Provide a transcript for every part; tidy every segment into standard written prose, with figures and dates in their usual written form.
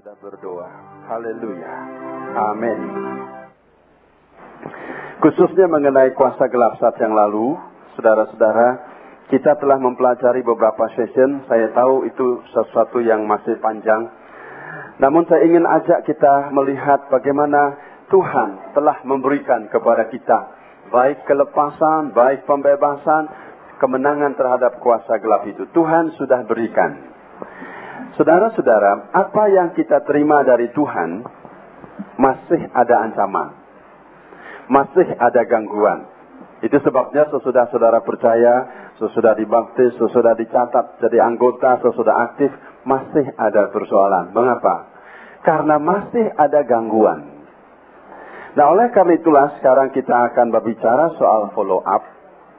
sudah berdoa. Haleluya. Amin. Khususnya mengenai kuasa gelap saat yang lalu, saudara-saudara, kita telah mempelajari beberapa session. Saya tahu itu sesuatu yang masih panjang. Namun saya ingin ajak kita melihat bagaimana Tuhan telah memberikan kepada kita baik kelepasan, baik pembebasan, kemenangan terhadap kuasa gelap itu. Tuhan sudah berikan. Saudara-saudara, apa yang kita terima dari Tuhan masih ada ancaman, masih ada gangguan. Itu sebabnya sesudah saudara percaya, sesudah dibaptis, sesudah dicatat jadi anggota, sesudah aktif, masih ada persoalan. Mengapa? Karena masih ada gangguan. Nah, oleh karena itulah sekarang kita akan berbicara soal follow up.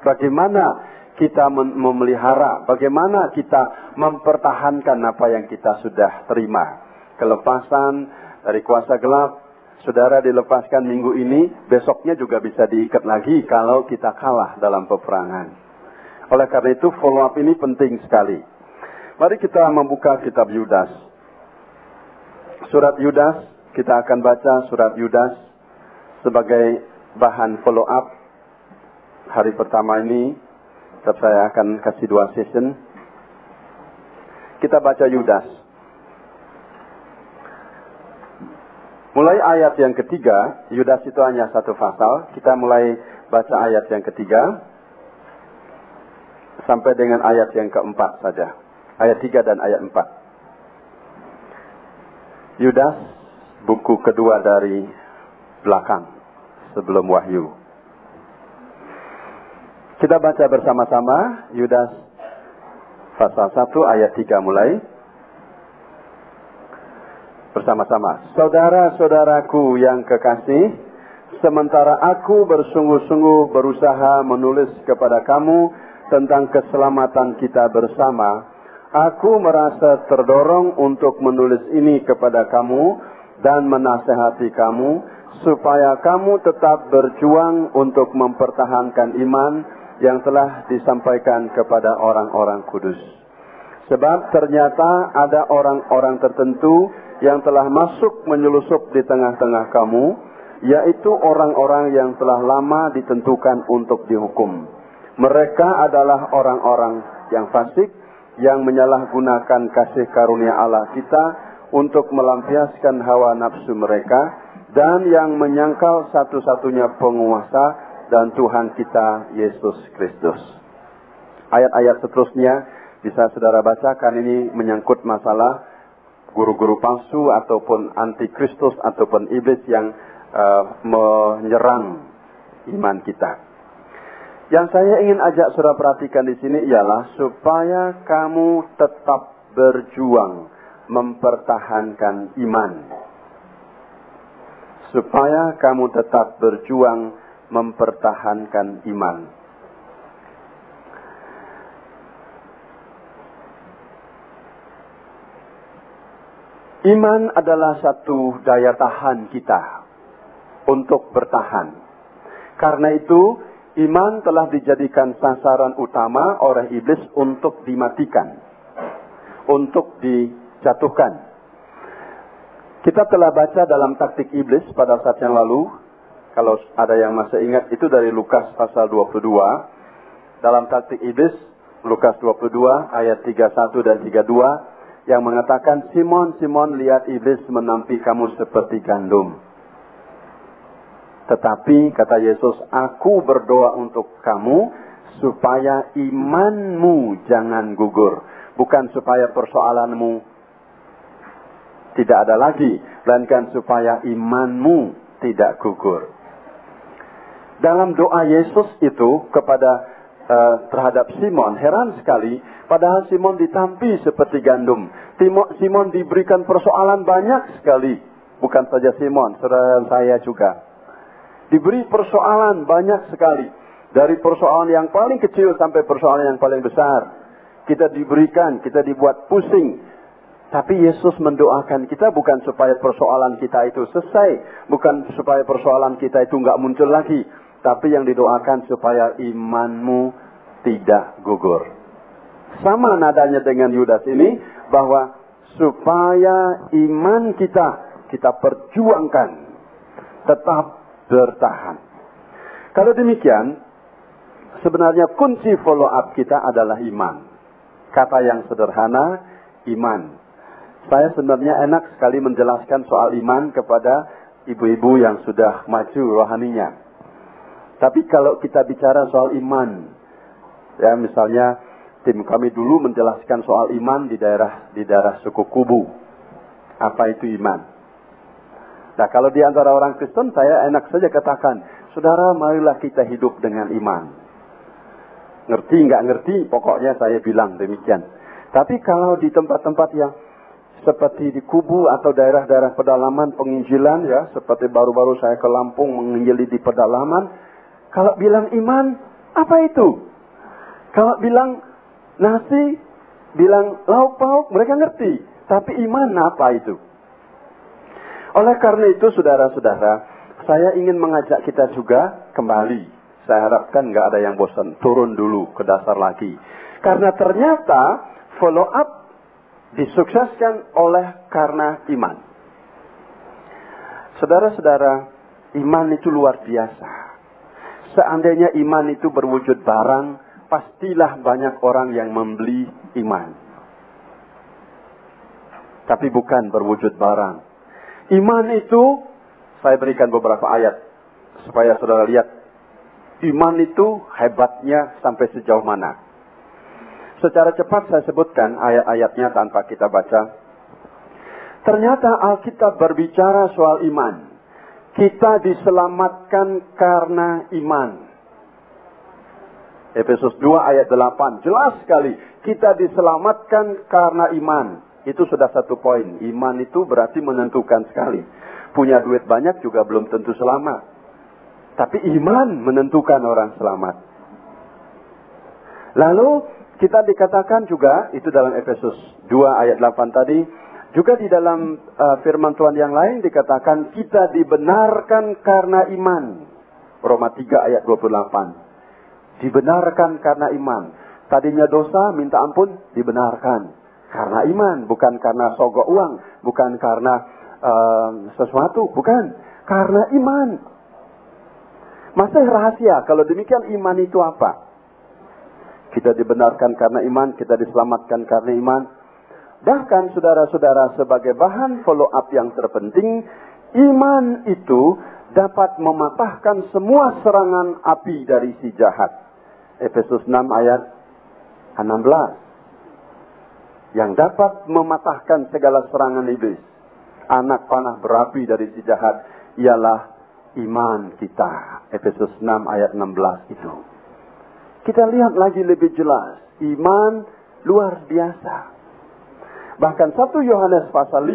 Bagaimana kita memelihara, bagaimana kita mempertahankan apa yang kita sudah terima. Kelepasan dari kuasa gelap, saudara dilepaskan minggu ini, besoknya juga bisa diikat lagi kalau kita kalah dalam peperangan. Oleh karena itu follow up ini penting sekali. Mari kita membuka kitab Yudas. Surat Yudas, kita akan baca surat Yudas sebagai bahan follow up. Hari pertama ini tetap saya akan kasih 2 session. Kita baca Yudas. Mulai ayat yang ketiga, Yudas itu hanya 1 pasal. Kita mulai baca ayat yang ketiga sampai dengan ayat yang keempat saja. Ayat 3 dan ayat 4. Yudas, buku kedua dari belakang sebelum Wahyu. Kita baca bersama-sama Yudas pasal 1 ayat 3 mulai. Bersama-sama. Saudara-saudaraku yang kekasih, sementara aku bersungguh-sungguh berusaha menulis kepada kamu tentang keselamatan kita bersama, aku merasa terdorong untuk menulis ini kepada kamu dan menasehati kamu, supaya kamu tetap berjuang untuk mempertahankan iman yang telah disampaikan kepada orang-orang kudus. Sebab ternyata ada orang-orang tertentu yang telah masuk menyelusup di tengah-tengah kamu, yaitu orang-orang yang telah lama ditentukan untuk dihukum. Mereka adalah orang-orang yang fasik, yang menyalahgunakan kasih karunia Allah kita untuk melampiaskan hawa nafsu mereka, dan yang menyangkal satu-satunya penguasa dan Tuhan kita Yesus Kristus. Ayat-ayat seterusnya bisa saudara bacakan, ini menyangkut masalah guru-guru palsu ataupun antikristus ataupun iblis yang menyerang iman kita. Yang saya ingin ajak saudara perhatikan di sini ialah supaya kamu tetap berjuang mempertahankan iman. Supaya kamu tetap berjuang mempertahankan iman. Iman adalah satu daya tahan kita untuk bertahan. Karena itu, iman telah dijadikan sasaran utama oleh iblis untuk dimatikan, untuk dijatuhkan. Kita telah baca dalam taktik iblis pada saat yang lalu. Kalau ada yang masih ingat, itu dari Lukas pasal 22. Dalam taktik iblis, Lukas 22 ayat 31 dan 32. Yang mengatakan, Simon, Simon, lihat iblis menampi kamu seperti gandum. Tetapi, kata Yesus, aku berdoa untuk kamu, supaya imanmu jangan gugur. Bukan supaya persoalanmu tidak ada lagi, melainkan supaya imanmu tidak gugur. Dalam doa Yesus itu kepada terhadap Simon, heran sekali, padahal Simon ditampi seperti gandum. Simon diberikan persoalan banyak sekali. Bukan saja Simon, saudara saya juga. Diberi persoalan banyak sekali. Dari persoalan yang paling kecil sampai persoalan yang paling besar. Kita diberikan, kita dibuat pusing. Tapi Yesus mendoakan kita bukan supaya persoalan kita itu selesai. Bukan supaya persoalan kita itu nggak muncul lagi. Tapi yang didoakan supaya imanmu tidak gugur. Sama nadanya dengan Yudas ini, bahwa supaya iman kita perjuangkan tetap bertahan. Kalau demikian, sebenarnya kunci follow up kita adalah iman. Kata yang sederhana, iman. Saya sebenarnya enak sekali menjelaskan soal iman kepada ibu-ibu yang sudah maju rohaninya. Tapi kalau kita bicara soal iman, ya misalnya tim kami dulu menjelaskan soal iman di daerah suku Kubu. Apa itu iman? Nah, kalau di antara orang Kristen, saya enak saja katakan, saudara, marilah kita hidup dengan iman. Ngerti nggak ngerti, pokoknya saya bilang demikian. Tapi kalau di tempat-tempat yang seperti di Kubu atau daerah-daerah pedalaman penginjilan, ya, seperti baru-baru saya ke Lampung menginjili di pedalaman, kalau bilang iman, apa itu? Kalau bilang nasi, bilang lauk pauk, mereka ngerti. Tapi iman apa itu? Oleh karena itu, saudara-saudara, saya ingin mengajak kita juga kembali. Saya harapkan nggak ada yang bosan. Turun dulu ke dasar lagi. Karena ternyata follow up disukseskan oleh karena iman. Saudara-saudara, iman itu luar biasa. Seandainya iman itu berwujud barang, pastilah banyak orang yang membeli iman. Tapi bukan berwujud barang. Iman itu, saya berikan beberapa ayat supaya saudara lihat iman itu hebatnya sampai sejauh mana. Secara cepat saya sebutkan ayat-ayatnya tanpa kita baca. Ternyata Alkitab berbicara soal iman. Kita diselamatkan karena iman. Efesus 2 ayat 8. Jelas sekali. Kita diselamatkan karena iman. Itu sudah satu poin. Iman itu berarti menentukan sekali. Punya duit banyak juga belum tentu selamat. Tapi iman menentukan orang selamat. Lalu kita dikatakan juga, itu dalam Efesus 2 ayat 8 tadi. Juga di dalam firman Tuhan yang lain dikatakan kita dibenarkan karena iman. Roma 3 ayat 28. Dibenarkan karena iman. Tadinya dosa, minta ampun, dibenarkan. Karena iman, bukan karena sogok uang, bukan karena sesuatu, bukan. Karena iman. Masih rahasia, kalau demikian iman itu apa? Kita dibenarkan karena iman, kita diselamatkan karena iman. Bahkan saudara-saudara, sebagai bahan follow up yang terpenting, iman itu dapat mematahkan semua serangan api dari si jahat. Efesus 6 ayat 16. Yang dapat mematahkan segala serangan iblis, anak panah berapi dari si jahat, ialah iman kita. Efesus 6 ayat 16 itu. Kita lihat lagi lebih jelas. Iman luar biasa. Bahkan 1 Yohanes pasal 5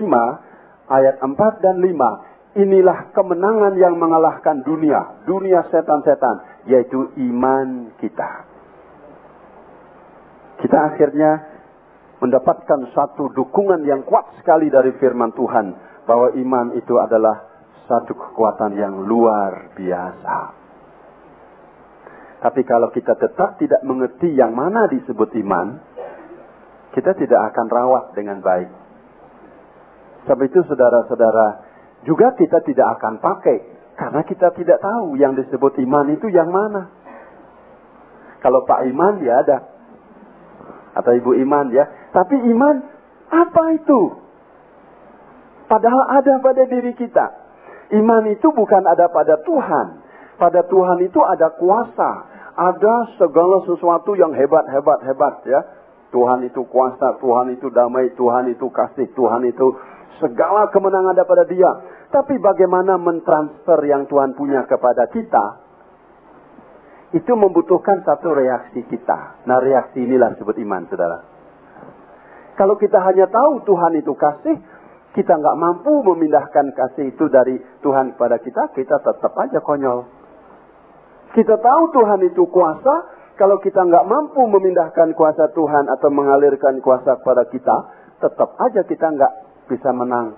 ayat 4 dan 5. Inilah kemenangan yang mengalahkan dunia. Dunia setan-setan. Yaitu iman kita. Kita akhirnya mendapatkan satu dukungan yang kuat sekali dari firman Tuhan. Bahwa iman itu adalah satu kekuatan yang luar biasa. Tapi kalau kita tetap tidak mengerti yang mana disebut iman, kita tidak akan rawat dengan baik. Sebab itu saudara-saudara, juga kita tidak akan pakai. Karena kita tidak tahu yang disebut iman itu yang mana. Kalau Pak Iman ya ada. Atau Ibu Iman ya. Tapi iman apa itu? Padahal ada pada diri kita. Iman itu bukan ada pada Tuhan. Pada Tuhan itu ada kuasa. Ada segala sesuatu yang hebat ya. Tuhan itu kuasa, Tuhan itu damai, Tuhan itu kasih, Tuhan itu segala kemenangan ada pada Dia. Tapi bagaimana mentransfer yang Tuhan punya kepada kita? Itu membutuhkan satu reaksi kita. Nah, reaksi inilah disebut iman, saudara. Kalau kita hanya tahu Tuhan itu kasih, kita nggak mampu memindahkan kasih itu dari Tuhan kepada kita, kita tetap aja konyol. Kita tahu Tuhan itu kuasa, kalau kita nggak mampu memindahkan kuasa Tuhan atau mengalirkan kuasa kepada kita, tetap aja kita nggak bisa menang.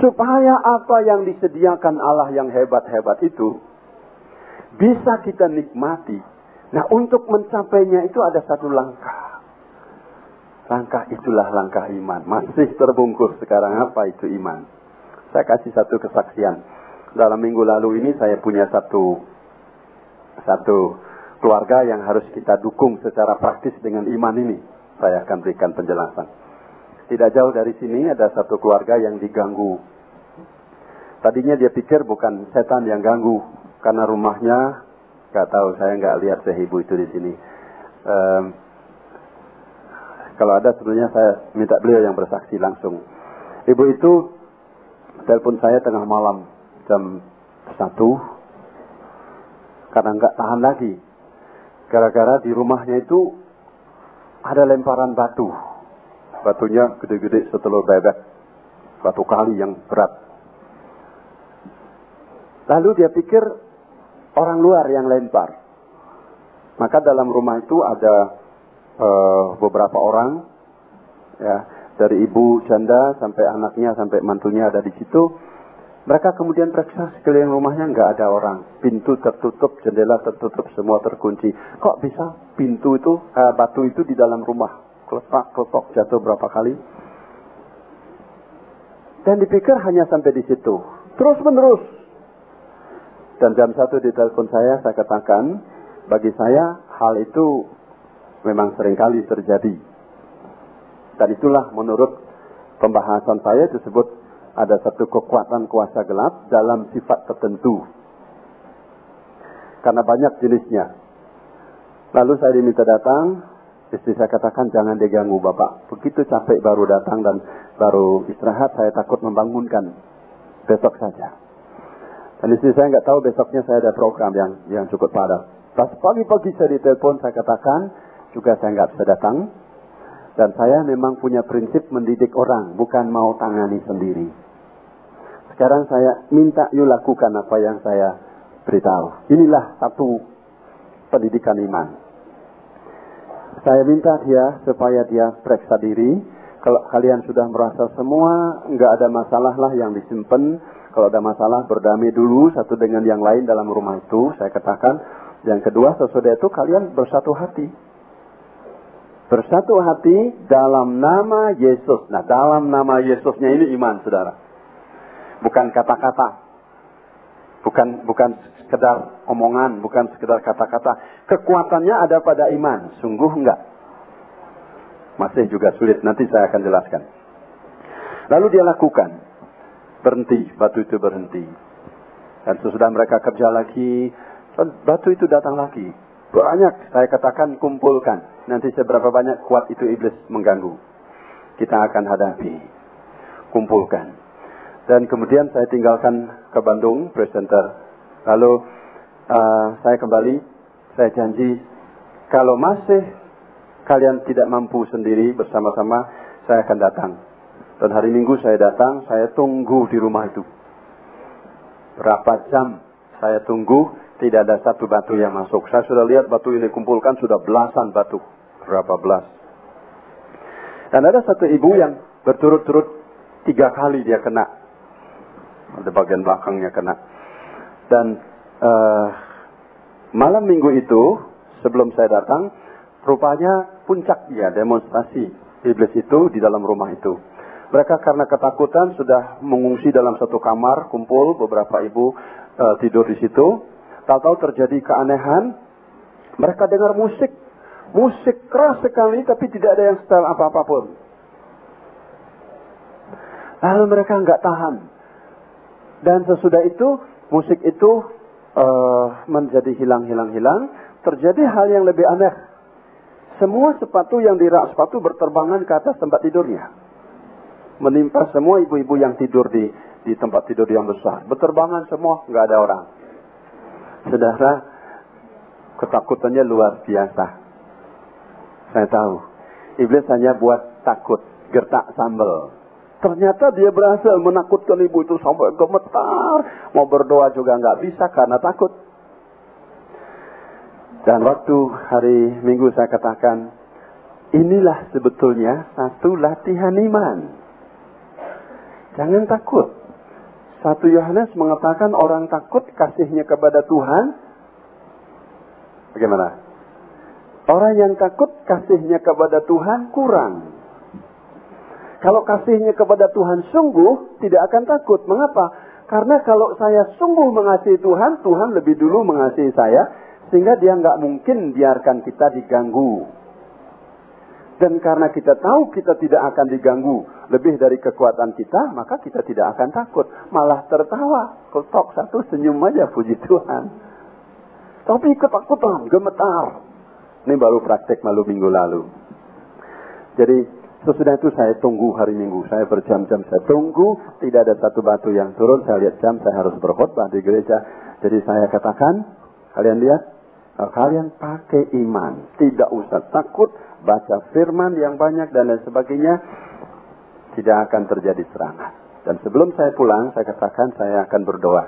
Supaya apa yang disediakan Allah yang hebat-hebat itu bisa kita nikmati. Nah, untuk mencapainya itu ada satu langkah. Langkah itulah langkah iman. Masih terbungkus sekarang apa itu iman. Saya kasih satu kesaksian. Dalam minggu lalu ini saya punya satu keluarga yang harus kita dukung secara praktis dengan iman ini. Saya akan berikan penjelasan. Tidak jauh dari sini ada satu keluarga yang diganggu. Tadinya dia pikir bukan setan yang ganggu. Karena rumahnya, gak tahu, saya nggak lihat ibu itu di sini. Kalau ada sebenarnya saya minta beliau yang bersaksi langsung. Ibu itu telepon saya tengah malam jam 1 karena nggak tahan lagi. Gara-gara di rumahnya itu ada lemparan batu. Batunya gede-gede setelur bebek. Batu kali yang berat. Lalu dia pikir orang luar yang lempar. Maka dalam rumah itu ada beberapa orang, ya, dari ibu janda sampai anaknya sampai mantunya ada di situ. Mereka kemudian periksa sekeliling rumahnya nggak ada orang, pintu tertutup, jendela tertutup, semua terkunci. Kok bisa pintu itu, batu itu di dalam rumah, klepak jatuh berapa kali? Dan dipikir hanya sampai di situ, terus menerus. Dan jam 1 di telepon saya katakan, bagi saya hal itu memang seringkali terjadi. Dan itulah menurut pembahasan saya disebut ada satu kekuatan kuasa gelap dalam sifat tertentu. Karena banyak jenisnya. Lalu saya diminta datang, istri saya katakan jangan diganggu Bapak. Begitu capek baru datang dan baru istirahat, saya takut membangunkan. Besok saja. Dan istri saya nggak tahu besoknya saya ada program yang cukup padat. Pas pagi-pagi saya ditelepon, saya katakan, juga saya nggak bisa datang. Dan saya memang punya prinsip mendidik orang, bukan mau tangani sendiri. Sekarang saya minta you lakukan apa yang saya beritahu. Inilah satu pendidikan iman. Saya minta dia supaya dia periksa diri. Kalau kalian sudah merasa semua nggak ada masalah lah yang disimpan. Kalau ada masalah berdamai dulu satu dengan yang lain dalam rumah itu. Saya katakan. Yang kedua sesudah itu kalian bersatu hati. Bersatu hati dalam nama Yesus. Nah, dalam nama Yesusnya ini iman, saudara. Bukan kata-kata. Bukan sekedar omongan, bukan sekedar kata-kata. Kekuatannya ada pada iman. Sungguh enggak. Masih juga sulit, nanti saya akan jelaskan. Lalu dia lakukan. Berhenti, batu itu berhenti. Dan sesudah mereka kerja lagi, batu itu datang lagi. Banyak, saya katakan kumpulkan. Nanti seberapa banyak kuat itu iblis mengganggu. Kita akan hadapi. Kumpulkan. Dan kemudian saya tinggalkan ke Bandung, presenter. Lalu saya kembali, saya janji, kalau masih kalian tidak mampu sendiri bersama-sama, saya akan datang. Dan hari Minggu saya datang, saya tunggu di rumah itu. Berapa jam saya tunggu, tidak ada satu batu yang masuk. Saya sudah lihat batu ini kumpulkan, sudah belasan batu. Berapa belas. Dan ada satu ibu yang berturut-turut 3 kali dia kena. Ada bagian belakangnya kena. Dan malam Minggu itu, sebelum saya datang, rupanya puncak dia demonstrasi iblis itu di dalam rumah itu. Mereka karena ketakutan sudah mengungsi dalam satu kamar, kumpul beberapa ibu tidur di situ. Tahu-tahu terjadi keanehan, mereka dengar musik keras sekali, tapi tidak ada yang setel apa-apa pun. Lalu mereka nggak tahan, dan sesudah itu musik itu menjadi hilang. Terjadi hal yang lebih aneh. Semua sepatu yang dirak sepatu berterbangan ke atas tempat tidurnya, menimpa semua ibu-ibu yang tidur di tempat tidur yang besar. Berterbangan semua, nggak ada orang. Saudara, ketakutannya luar biasa. Saya tahu, iblis hanya buat takut, gertak sambal. Ternyata dia berhasil menakutkan ibu itu sampai gemetar. Mau berdoa juga nggak bisa karena takut. Dan waktu hari Minggu saya katakan, inilah sebetulnya satu latihan iman. Jangan takut. 1 Yohanes mengatakan orang takut kasihnya kepada Tuhan. Bagaimana? Orang yang takut kasihnya kepada Tuhan kurang. Kalau kasihnya kepada Tuhan sungguh, tidak akan takut. Mengapa? Karena kalau saya sungguh mengasihi Tuhan, Tuhan lebih dulu mengasihi saya, sehingga dia nggak mungkin biarkan kita diganggu. Dan karena kita tahu kita tidak akan diganggu lebih dari kekuatan kita, maka kita tidak akan takut. Malah tertawa. Ketok satu senyum aja, puji Tuhan. Tapi ketakutan, gemetar. Ini baru praktek malu minggu lalu. Jadi sesudah itu saya tunggu hari Minggu. Saya berjam-jam saya tunggu. Tidak ada satu batu yang turun. Saya lihat jam, saya harus berkhotbah di gereja. Jadi saya katakan, kalian lihat, kalian pakai iman. Tidak usah takut. Baca firman yang banyak dan lain sebagainya, tidak akan terjadi serangan. Dan sebelum saya pulang, saya katakan saya akan berdoa.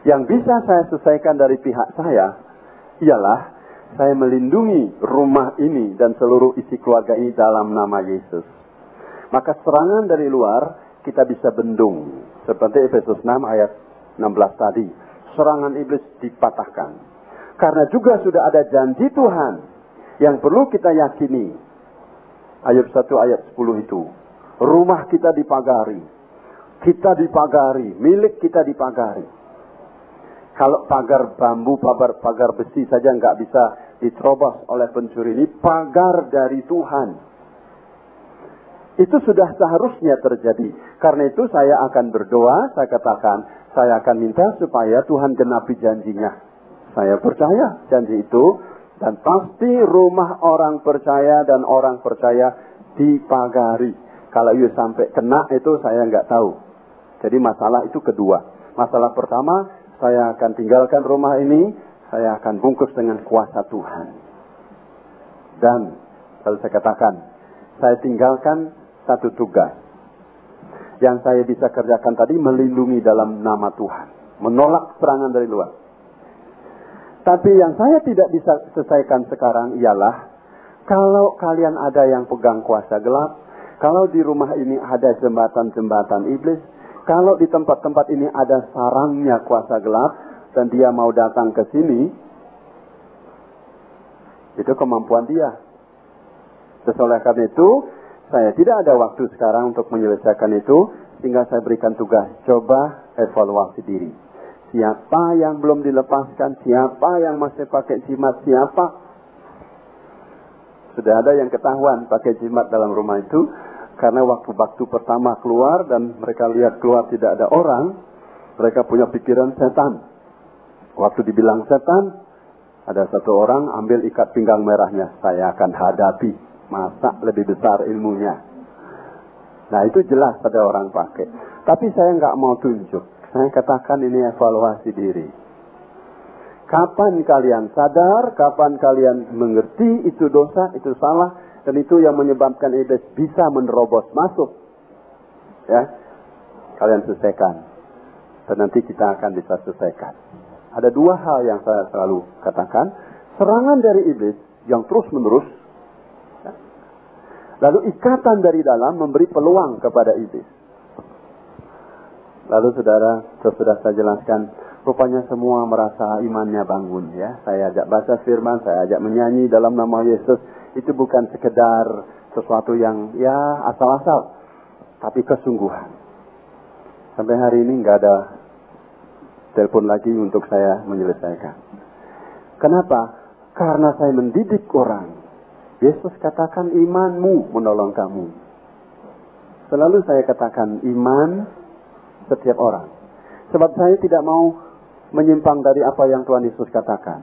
Yang bisa saya selesaikan dari pihak saya, ialah saya melindungi rumah ini dan seluruh isi keluarga ini dalam nama Yesus. Maka serangan dari luar kita bisa bendung. Seperti Efesus 6 ayat 16 tadi. Serangan iblis dipatahkan. Karena juga sudah ada janji Tuhan yang perlu kita yakini. Ayub 1 ayat 10 itu. Rumah kita dipagari. Kita dipagari. Milik kita dipagari. Kalau pagar bambu, pagar besi saja nggak bisa diterobos oleh pencuri. Ini pagar dari Tuhan. Itu sudah seharusnya terjadi. Karena itu saya akan berdoa. Saya katakan, saya akan minta supaya Tuhan genapi janjinya. Saya percaya janji itu. Dan pasti rumah orang percaya dan orang percaya dipagari. Kalau you sampai kena itu saya nggak tahu. Jadi masalah itu kedua. Masalah pertama, saya akan tinggalkan rumah ini. Saya akan bungkus dengan kuasa Tuhan. Dan lalu saya katakan, saya tinggalkan satu tugas. Yang saya bisa kerjakan tadi melindungi dalam nama Tuhan. Menolak serangan dari luar. Tapi yang saya tidak bisa selesaikan sekarang ialah, kalau kalian ada yang pegang kuasa gelap, kalau di rumah ini ada jembatan-jembatan iblis, kalau di tempat-tempat ini ada sarangnya kuasa gelap, dan dia mau datang ke sini, itu kemampuan dia. Oleh karena itu, saya tidak ada waktu sekarang untuk menyelesaikan itu, sehingga saya berikan tugas, coba evaluasi diri. Siapa yang belum dilepaskan? Siapa yang masih pakai jimat? Siapa? Sudah ada yang ketahuan pakai jimat dalam rumah itu. Karena waktu pertama keluar dan mereka lihat keluar tidak ada orang. Mereka punya pikiran setan. Waktu dibilang setan, ada satu orang ambil ikat pinggang merahnya. Saya akan hadapi. Masa lebih besar ilmunya. Nah itu jelas ada orang pakai. Tapi saya nggak mau tunjuk. Saya katakan ini evaluasi diri. Kapan kalian sadar, kapan kalian mengerti itu dosa, itu salah, dan itu yang menyebabkan iblis bisa menerobos masuk. Ya, kalian selesaikan. Dan nanti kita akan bisa selesaikan. Ada dua hal yang saya selalu katakan. Serangan dari iblis yang terus menerus. Ya. Lalu ikatan dari dalam memberi peluang kepada iblis. Lalu saudara, sudah saya jelaskan, rupanya semua merasa imannya bangun ya. Saya ajak baca firman, saya ajak menyanyi dalam nama Yesus. Itu bukan sekedar sesuatu yang ya asal-asal, tapi kesungguhan. Sampai hari ini nggak ada telepon lagi untuk saya menyelesaikan. Kenapa? Karena saya mendidik orang. Yesus katakan imanmu menolong kamu. Selalu saya katakan iman setiap orang. Sebab saya tidak mau menyimpang dari apa yang Tuhan Yesus katakan.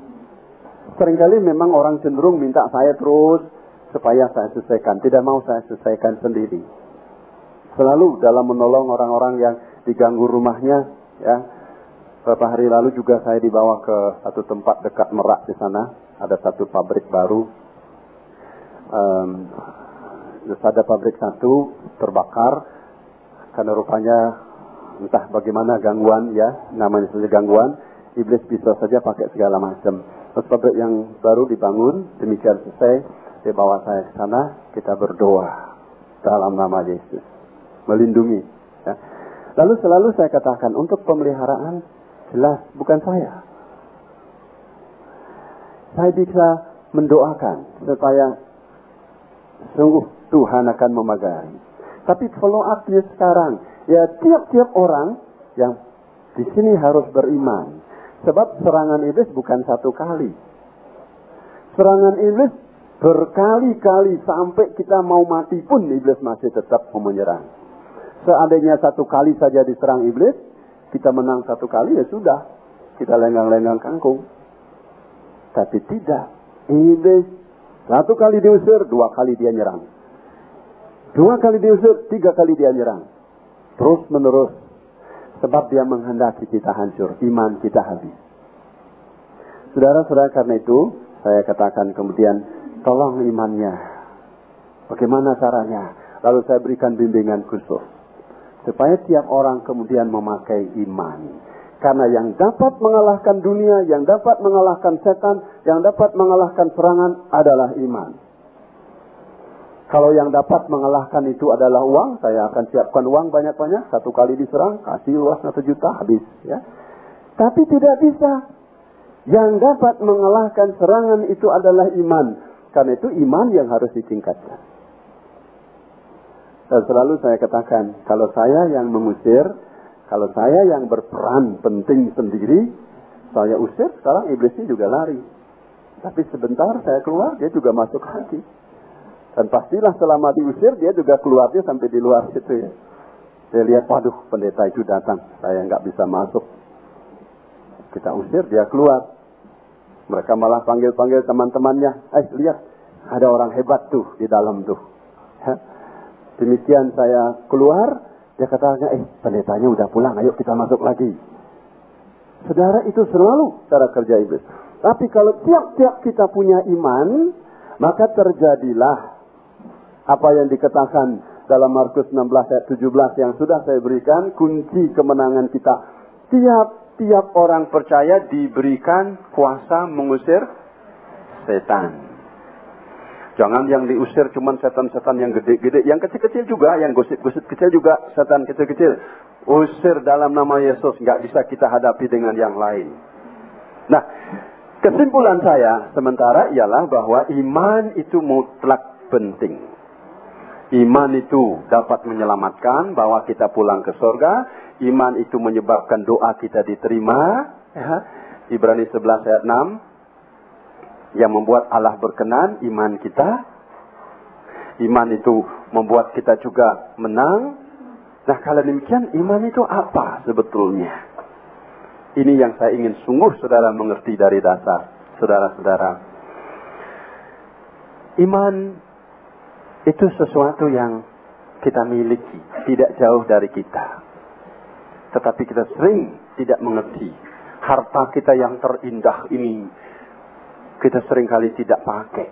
Seringkali memang orang cenderung minta saya terus supaya saya selesaikan. Tidak mau saya selesaikan sendiri. Selalu dalam menolong orang-orang yang diganggu rumahnya. Ya. Beberapa hari lalu juga saya dibawa ke satu tempat dekat Merak di sana. Ada satu pabrik baru. Ada pabrik satu terbakar. Karena rupanya entah bagaimana gangguan ya, namanya saja gangguan, iblis bisa saja pakai segala macam. Terus pabrik yang baru dibangun, demikian selesai, dia bawa saya ke sana, kita berdoa dalam nama Yesus, melindungi. Ya. Lalu selalu saya katakan, untuk pemeliharaan, jelas bukan saya. Saya bisa mendoakan supaya sungguh Tuhan akan memagari. Tapi follow up-nya sekarang. Ya tiap-tiap orang yang di sini harus beriman. Sebab serangan iblis bukan satu kali. Serangan iblis berkali-kali sampai kita mau mati pun iblis masih tetap mau menyerang. Seandainya satu kali saja diserang iblis, kita menang satu kali ya sudah. Kita lenggang-lenggang kangkung. Tapi tidak. Iblis satu kali diusir, 2 kali dia nyerang. 2 kali diusir, 3 kali dia nyerang. Terus menerus. Sebab dia menghendaki kita hancur. Iman kita habis. Saudara-saudara, karena itu saya katakan kemudian, tolong imannya. Bagaimana caranya? Lalu saya berikan bimbingan khusus. Supaya tiap orang kemudian memakai iman. Karena yang dapat mengalahkan dunia, yang dapat mengalahkan setan, yang dapat mengalahkan serangan adalah iman. Kalau yang dapat mengalahkan itu adalah uang, saya akan siapkan uang banyak-banyak. 1 kali diserang, kasih luas 1 juta, habis. Ya. Tapi tidak bisa. Yang dapat mengalahkan serangan itu adalah iman. Karena itu iman yang harus ditingkatkan. Dan selalu saya katakan, kalau saya yang mengusir, kalau saya yang berperan penting sendiri, saya usir, sekarang iblisnya juga lari. Tapi sebentar saya keluar, dia juga masuk lagi. Dan pastilah selama diusir, dia juga keluarnya sampai di luar situ ya. Dia lihat, waduh pendeta itu datang, saya nggak bisa masuk. Kita usir, dia keluar. Mereka malah panggil-panggil teman-temannya. Lihat, ada orang hebat tuh di dalam tuh. Ya. Demikian saya keluar, dia katakan, pendetanya udah pulang, ayo kita masuk lagi. Saudara, itu selalu cara kerja iblis. Tapi kalau tiap-tiap kita punya iman, maka terjadilah apa yang dikatakan dalam Markus 16 ayat 17 yang sudah saya berikan, kunci kemenangan kita. Tiap orang percaya diberikan kuasa mengusir setan. Jangan yang diusir cuma setan-setan yang gede-gede, yang kecil-kecil juga, yang gosip-gosip kecil juga, setan kecil-kecil. Usir dalam nama Yesus, nggak bisa kita hadapi dengan yang lain. Nah, kesimpulan saya sementara ialah bahwa iman itu mutlak penting. Iman itu dapat menyelamatkan bahwa kita pulang ke surga. Iman itu menyebabkan doa kita diterima. Ya. Ibrani 11 ayat 6. Yang membuat Allah berkenan, iman kita. Iman itu membuat kita juga menang. Nah, kalau demikian, iman itu apa sebetulnya? Ini yang saya ingin sungguh saudara mengerti dari dasar. Saudara-saudara. Iman itu sesuatu yang kita miliki. Tidak jauh dari kita. Tetapi kita sering tidak mengerti. Harta kita yang terindah ini, kita seringkali tidak pakai.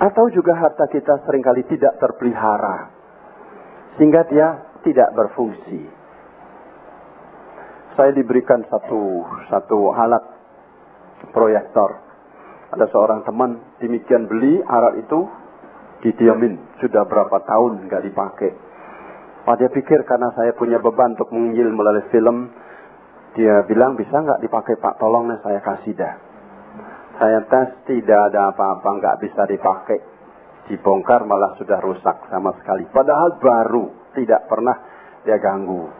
Atau juga harta kita seringkali tidak terpelihara. Sehingga dia tidak berfungsi. Saya diberikan satu alat proyektor. Ada seorang teman demikian beli alat itu, didiamin. Sudah berapa tahun nggak dipakai. Dia pikir karena saya punya beban untuk menginjil melalui film, dia bilang, bisa nggak dipakai Pak? Tolong nih saya kasih dah. Saya tes, tidak ada apa-apa, nggak bisa dipakai. Dibongkar malah sudah rusak sama sekali. Padahal baru, tidak pernah dia ganggu.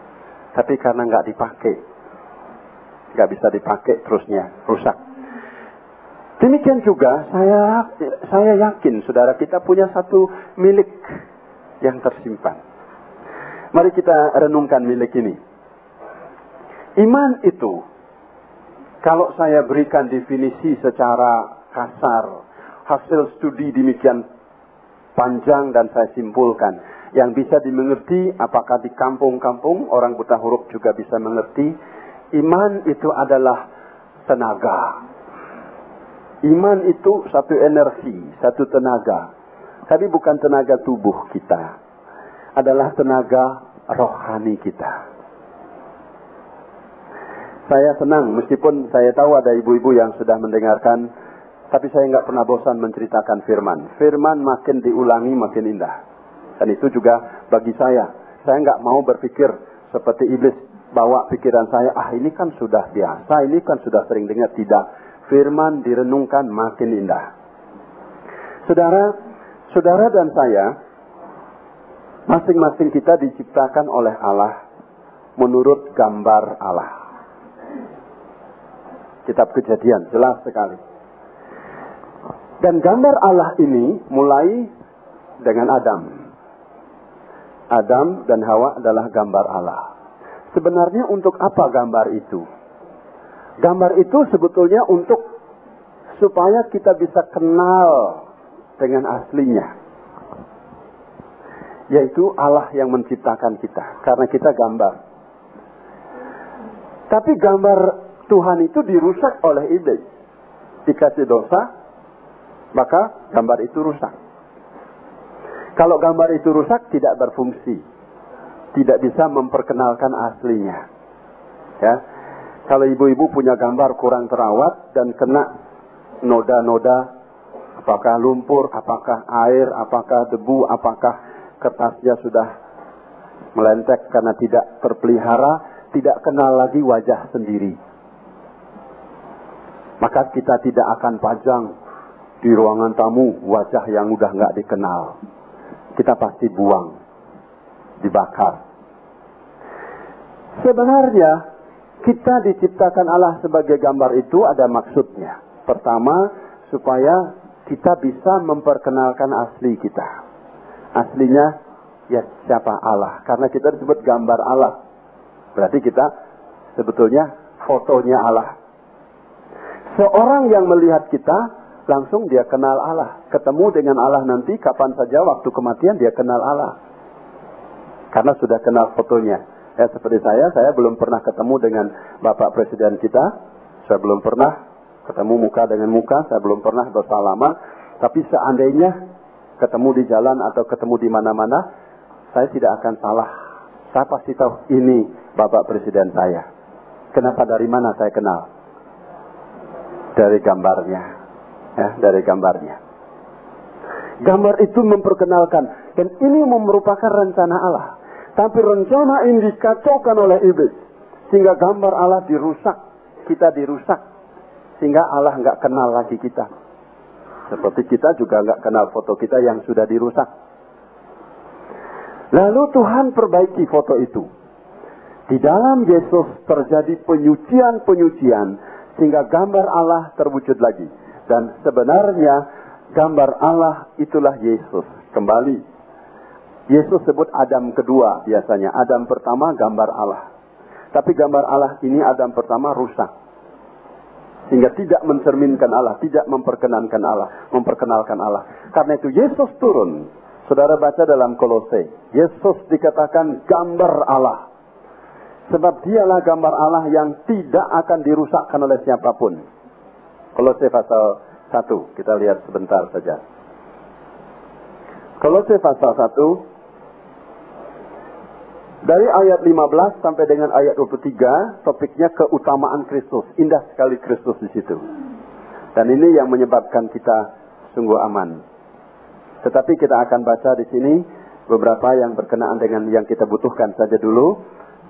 Tapi karena nggak dipakai, nggak bisa dipakai, terusnya rusak. Demikian juga saya yakin saudara kita punya satu milik yang tersimpan. Mari kita renungkan milik ini. Iman itu, kalau saya berikan definisi secara kasar, hasil studi demikian panjang dan saya simpulkan, yang bisa dimengerti apakah di kampung-kampung orang buta huruf juga bisa mengerti, iman itu adalah tenaga. Iman itu satu energi, satu tenaga. Tapi bukan tenaga tubuh kita. Adalah tenaga rohani kita. Saya senang, meskipun saya tahu ada ibu-ibu yang sudah mendengarkan, tapi saya nggak pernah bosan menceritakan firman. Firman makin diulangi makin indah. Dan itu juga bagi saya. Saya nggak mau berpikir seperti iblis bawa pikiran saya, ini kan sudah biasa, ini kan sudah sering dengar. Tidak. Firman direnungkan makin indah. Saudara, Saudara dan saya, masing-masing kita diciptakan oleh Allah menurut gambar Allah. Kitab Kejadian, jelas sekali. Dan gambar Allah ini mulai dengan Adam. Adam dan Hawa adalah gambar Allah. Sebenarnya untuk apa gambar itu? Gambar itu sebetulnya untuk supaya kita bisa kenal dengan aslinya. Yaitu Allah yang menciptakan kita. Karena kita gambar. Tapi gambar Tuhan itu dirusak oleh iblis. Dikasih dosa, maka gambar itu rusak. Kalau gambar itu rusak, tidak berfungsi. Tidak bisa memperkenalkan aslinya. Ya. Kalau ibu-ibu punya gambar kurang terawat dan kena noda-noda, apakah lumpur, apakah air, apakah debu, apakah kertasnya sudah melentek karena tidak terpelihara, tidak kenal lagi wajah sendiri. Maka kita tidak akan pajang di ruangan tamu wajah yang udah nggak dikenal. Kita pasti buang, dibakar. Sebenarnya kita diciptakan Allah sebagai gambar itu ada maksudnya. Pertama, supaya kita bisa memperkenalkan asli kita. Aslinya ya siapa Allah? Karena kita disebut gambar Allah. Berarti kita sebetulnya fotonya Allah. Seorang yang melihat kita, langsung dia kenal Allah. Ketemu dengan Allah nanti, kapan saja waktu kematian dia kenal Allah. Karena sudah kenal fotonya. Ya, seperti saya belum pernah ketemu dengan Bapak Presiden kita. Saya belum pernah ketemu muka dengan muka. Saya belum pernah bersalaman. Tapi seandainya ketemu di jalan atau ketemu di mana-mana, saya tidak akan salah. Saya pasti tahu ini Bapak Presiden saya. Kenapa, dari mana saya kenal? Dari gambarnya. Ya, dari gambarnya. Gambar itu memperkenalkan. Dan ini merupakan rencana Allah. Tapi rencana ini dikacaukan oleh iblis. Sehingga gambar Allah dirusak. Kita dirusak. Sehingga Allah nggak kenal lagi kita. Seperti kita juga nggak kenal foto kita yang sudah dirusak. Lalu Tuhan perbaiki foto itu. Di dalam Yesus terjadi penyucian. Sehingga gambar Allah terwujud lagi. Dan sebenarnya gambar Allah itulah Yesus. Kembali. Yesus sebut Adam kedua biasanya. Adam pertama gambar Allah. Tapi gambar Allah ini Adam pertama rusak. Sehingga tidak mencerminkan Allah. Tidak memperkenalkan Allah. Karena itu Yesus turun. Saudara baca dalam Kolose. Yesus dikatakan gambar Allah. Sebab dialah gambar Allah yang tidak akan dirusakkan oleh siapapun. Kolose pasal 1. Kita lihat sebentar saja. Kolose pasal 1. Dari ayat 15 sampai dengan ayat 23. Topiknya keutamaan Kristus. Indah sekali Kristus di situ. Dan ini yang menyebabkan kita sungguh aman. Tetapi kita akan baca di sini beberapa yang berkenaan dengan yang kita butuhkan saja dulu.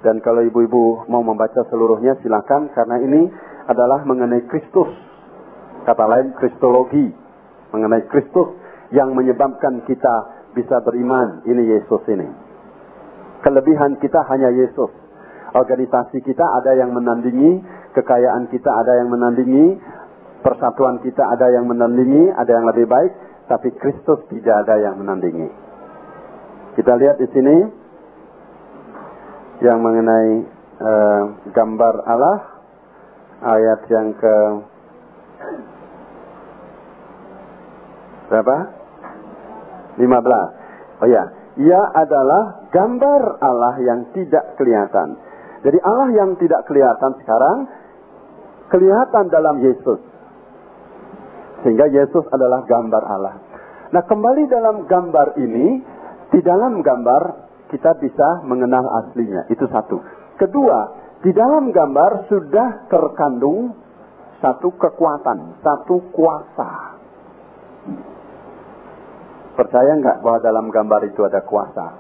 Dan kalau ibu-ibu mau membaca seluruhnya silakan, karena ini adalah mengenai Kristus. Kata lain kristologi. Mengenai Kristus yang menyebabkan kita bisa beriman. Ini Yesus ini. Kelebihan kita hanya Yesus. Organisasi kita ada yang menandingi. Kekayaan kita ada yang menandingi. Persatuan kita ada yang menandingi. Ada yang lebih baik. Tapi Kristus tidak ada yang menandingi. Kita lihat di sini. Yang mengenai gambar Allah. Ayat yang ke berapa? 15. Oh ya. Ia adalah gambar Allah yang tidak kelihatan. Jadi Allah yang tidak kelihatan sekarang kelihatan dalam Yesus. Sehingga Yesus adalah gambar Allah. Nah, kembali dalam gambar ini, di dalam gambar kita bisa mengenal aslinya. Itu satu. Kedua, di dalam gambar sudah terkandung satu kekuatan, satu kuasa. Percaya nggak bahwa dalam gambar itu ada kuasa?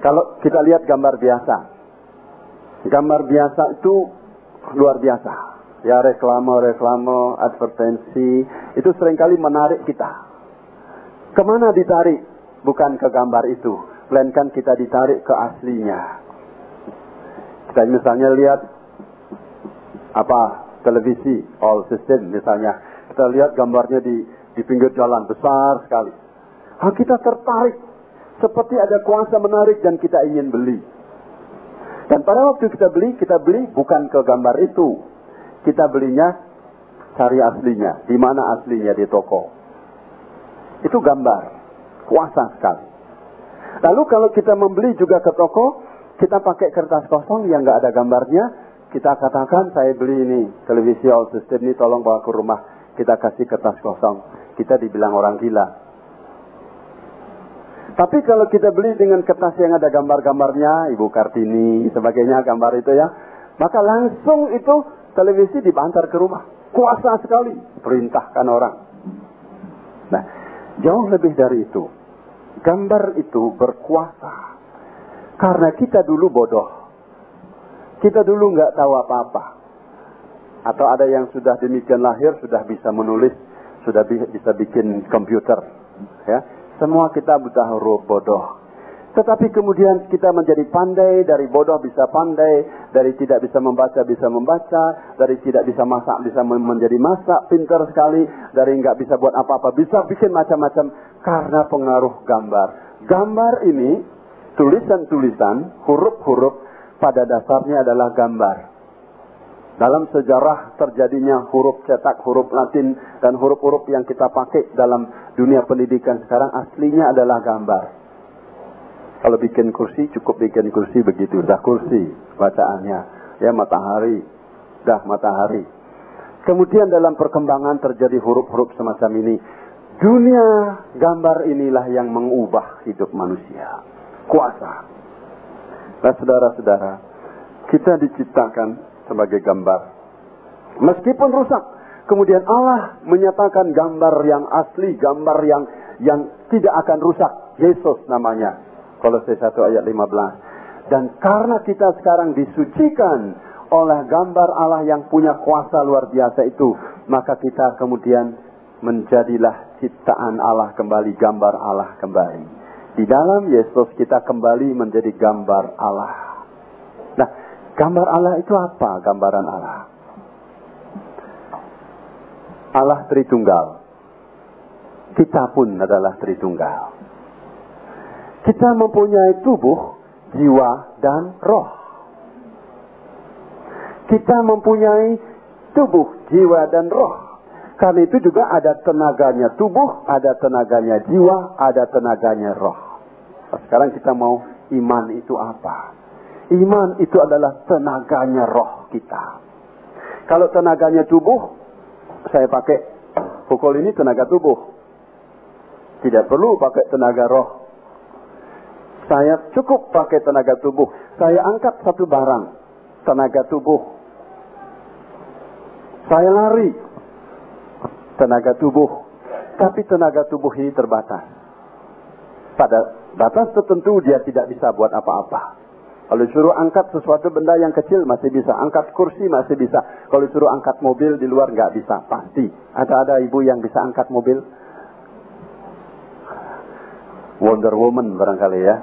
Kalau kita lihat gambar biasa. Gambar biasa itu luar biasa. Ya reklame, advertensi. Itu seringkali menarik kita. Kemana ditarik? Bukan ke gambar itu, melainkan kita ditarik ke aslinya. Kita misalnya lihat televisi all system misalnya, kita lihat gambarnya di pinggir jalan besar sekali. Kita tertarik, seperti ada kuasa menarik dan kita ingin beli. Dan pada waktu kita beli bukan ke gambar itu. Kita belinya, cari aslinya. Di mana aslinya? Di toko. Itu gambar. Kuasa sekali. Lalu kalau kita membeli juga ke toko, kita pakai kertas kosong yang nggak ada gambarnya. Kita katakan, saya beli ini, televisi all system ini tolong bawa ke rumah. Kita kasih kertas kosong. Kita dibilang orang gila. Tapi kalau kita beli dengan kertas yang ada gambar-gambarnya, Ibu Kartini, sebagainya gambar itu ya, maka langsung itu televisi dibantar ke rumah. Kuasa sekali, perintahkan orang. Nah, jauh lebih dari itu. Gambar itu berkuasa. Karena kita dulu bodoh. Kita dulu nggak tahu apa-apa. Atau ada yang sudah demikian lahir, sudah bisa menulis, sudah bisa bikin komputer. Ya. Semua kita buta huruf bodoh. Tetapi kemudian kita menjadi pandai, dari bodoh bisa pandai, dari tidak bisa membaca, dari tidak bisa masak, bisa menjadi masak, pintar sekali, dari nggak bisa buat apa-apa, bisa bikin macam-macam, karena pengaruh gambar. Gambar ini, tulisan-tulisan, huruf-huruf, pada dasarnya adalah gambar. Dalam sejarah terjadinya huruf cetak, huruf Latin, dan huruf-huruf yang kita pakai dalam dunia pendidikan sekarang aslinya adalah gambar. Kalau bikin kursi, cukup bikin kursi begitu. Dah kursi bacaannya. Ya matahari. Dah matahari. Kemudian dalam perkembangan terjadi huruf-huruf semacam ini. Dunia gambar inilah yang mengubah hidup manusia. Kuasa. Nah saudara-saudara, kita diciptakan sebagai gambar. Meskipun rusak, kemudian Allah menyatakan gambar yang asli, gambar yang tidak akan rusak. Yesus namanya. Kolose 1 ayat 15. Dan karena kita sekarang disucikan oleh gambar Allah yang punya kuasa luar biasa itu, maka kita kemudian menjadilah ciptaan Allah kembali, gambar Allah kembali. Di dalam Yesus kita kembali menjadi gambar Allah. Nah, gambar Allah itu apa? Gambaran Allah. Allah Tritunggal. Kita pun adalah Tritunggal. Kita mempunyai tubuh, jiwa, dan roh. Kita mempunyai tubuh, jiwa, dan roh. Karena itu juga ada tenaganya tubuh, ada tenaganya jiwa, ada tenaganya roh. Sekarang kita mau iman itu apa? Iman itu adalah tenaganya roh kita. Kalau tenaganya tubuh, saya pakai pukul ini tenaga tubuh. Tidak perlu pakai tenaga roh. Saya cukup pakai tenaga tubuh. Saya angkat satu barang, tenaga tubuh. Saya lari, tenaga tubuh. Tapi tenaga tubuh ini terbatas. Pada batas tertentu dia tidak bisa buat apa-apa. Kalau suruh angkat sesuatu benda yang kecil masih bisa. Angkat kursi masih bisa. Kalau suruh angkat mobil di luar nggak bisa. Pasti. Ada ibu yang bisa angkat mobil? Wonder Woman barangkali ya.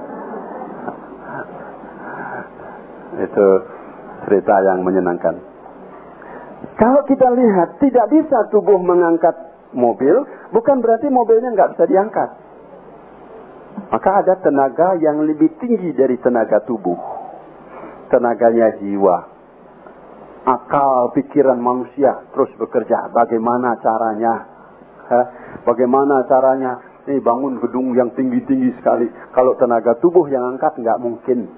Itu cerita yang menyenangkan. Kalau kita lihat tidak bisa tubuh mengangkat mobil, bukan berarti mobilnya nggak bisa diangkat. Maka ada tenaga yang lebih tinggi dari tenaga tubuh. Tenaganya jiwa. Akal, pikiran manusia terus bekerja. Bagaimana caranya? Bagaimana caranya? Ini bangun gedung yang tinggi-tinggi sekali. Kalau tenaga tubuh yang angkat nggak mungkin.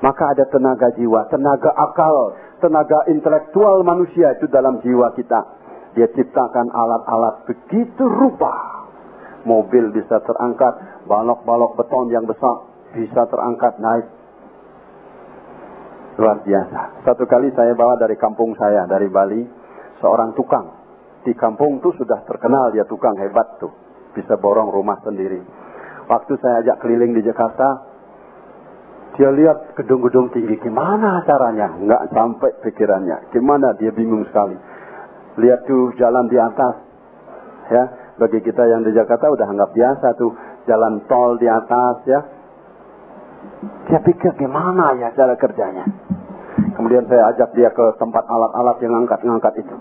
Maka ada tenaga jiwa, tenaga akal, tenaga intelektual manusia itu dalam jiwa kita. Dia ciptakan alat-alat begitu rupa. Mobil bisa terangkat, balok-balok beton yang besar bisa terangkat naik. Luar biasa. Satu kali saya bawa dari kampung saya, dari Bali, seorang tukang. Di kampung itu sudah terkenal dia tukang hebat tuh. Bisa borong rumah sendiri. Waktu saya ajak keliling di Jakarta, dia lihat gedung-gedung tinggi. Gimana caranya? Nggak sampai pikirannya. Gimana? Dia bingung sekali. Lihat tuh jalan di atas. Ya. Bagi kita yang di Jakarta udah anggap biasa tuh, jalan tol di atas ya. Saya pikir gimana ya cara kerjanya. Kemudian saya ajak dia ke tempat alat-alat yang ngangkat itu.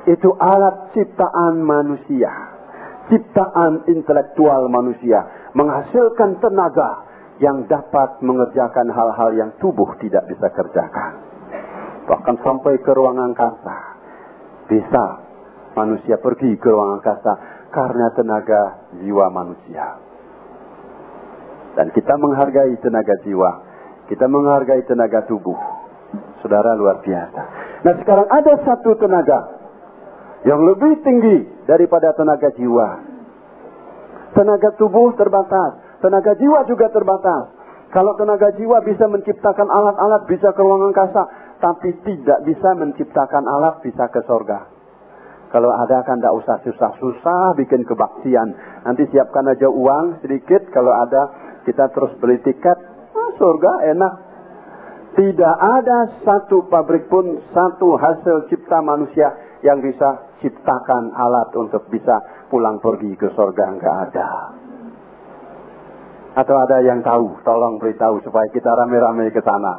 Itu alat ciptaan manusia. Ciptaan intelektual manusia. Menghasilkan tenaga yang dapat mengerjakan hal-hal yang tubuh tidak bisa kerjakan. Bahkan sampai ke ruang angkasa. Bisa manusia pergi ke ruang angkasa karena tenaga jiwa manusia. Dan kita menghargai tenaga jiwa. Kita menghargai tenaga tubuh. Saudara, luar biasa. Nah, sekarang ada satu tenaga yang lebih tinggi daripada tenaga jiwa. Tenaga tubuh terbatas. Tenaga jiwa juga terbatas. Kalau tenaga jiwa bisa menciptakan alat-alat, bisa ke ruang angkasa. Tapi tidak bisa menciptakan alat, bisa ke sorga. Kalau ada kan tidak usah susah-susah bikin kebaktian. Nanti siapkan aja uang sedikit. Kalau ada kita terus beli tiket. Surga enak. Tidak ada satu pabrik pun, satu hasil cipta manusia yang bisa ciptakan alat untuk bisa pulang pergi ke surga. Enggak ada. Atau ada yang tahu? Tolong beritahu supaya kita rame-rame ke sana.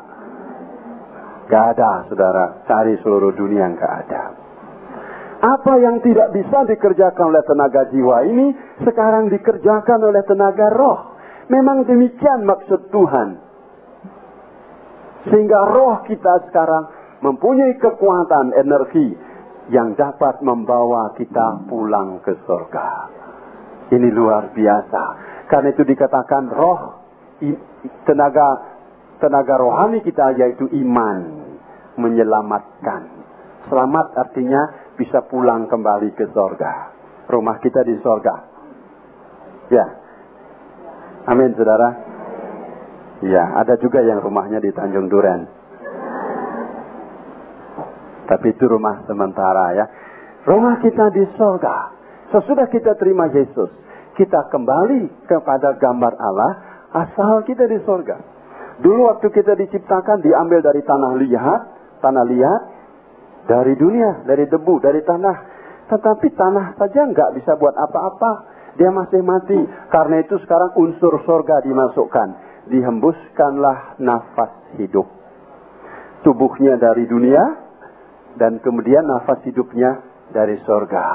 Enggak ada, saudara. Cari seluruh dunia, enggak ada. Apa yang tidak bisa dikerjakan oleh tenaga jiwa ini, sekarang dikerjakan oleh tenaga roh. Memang demikian maksud Tuhan. Sehingga roh kita sekarang mempunyai kekuatan energi yang dapat membawa kita pulang ke surga. Ini luar biasa. Karena itu dikatakan roh, tenaga rohani kita yaitu iman, menyelamatkan. Selamat artinya bisa pulang kembali ke surga. Rumah kita di surga. Ya. Amin, saudara. Ya, ada juga yang rumahnya di Tanjung Duren. Tapi itu rumah sementara ya. Rumah kita di surga. Sesudah kita terima Yesus, kita kembali kepada gambar Allah asal kita di surga. Dulu waktu kita diciptakan diambil dari tanah liat, dari dunia, dari debu, dari tanah. Tetapi tanah saja nggak bisa buat apa-apa. Dia masih mati. Karena itu sekarang unsur surga dimasukkan. Dihembuskanlah nafas hidup. Tubuhnya dari dunia, dan kemudian nafas hidupnya dari surga.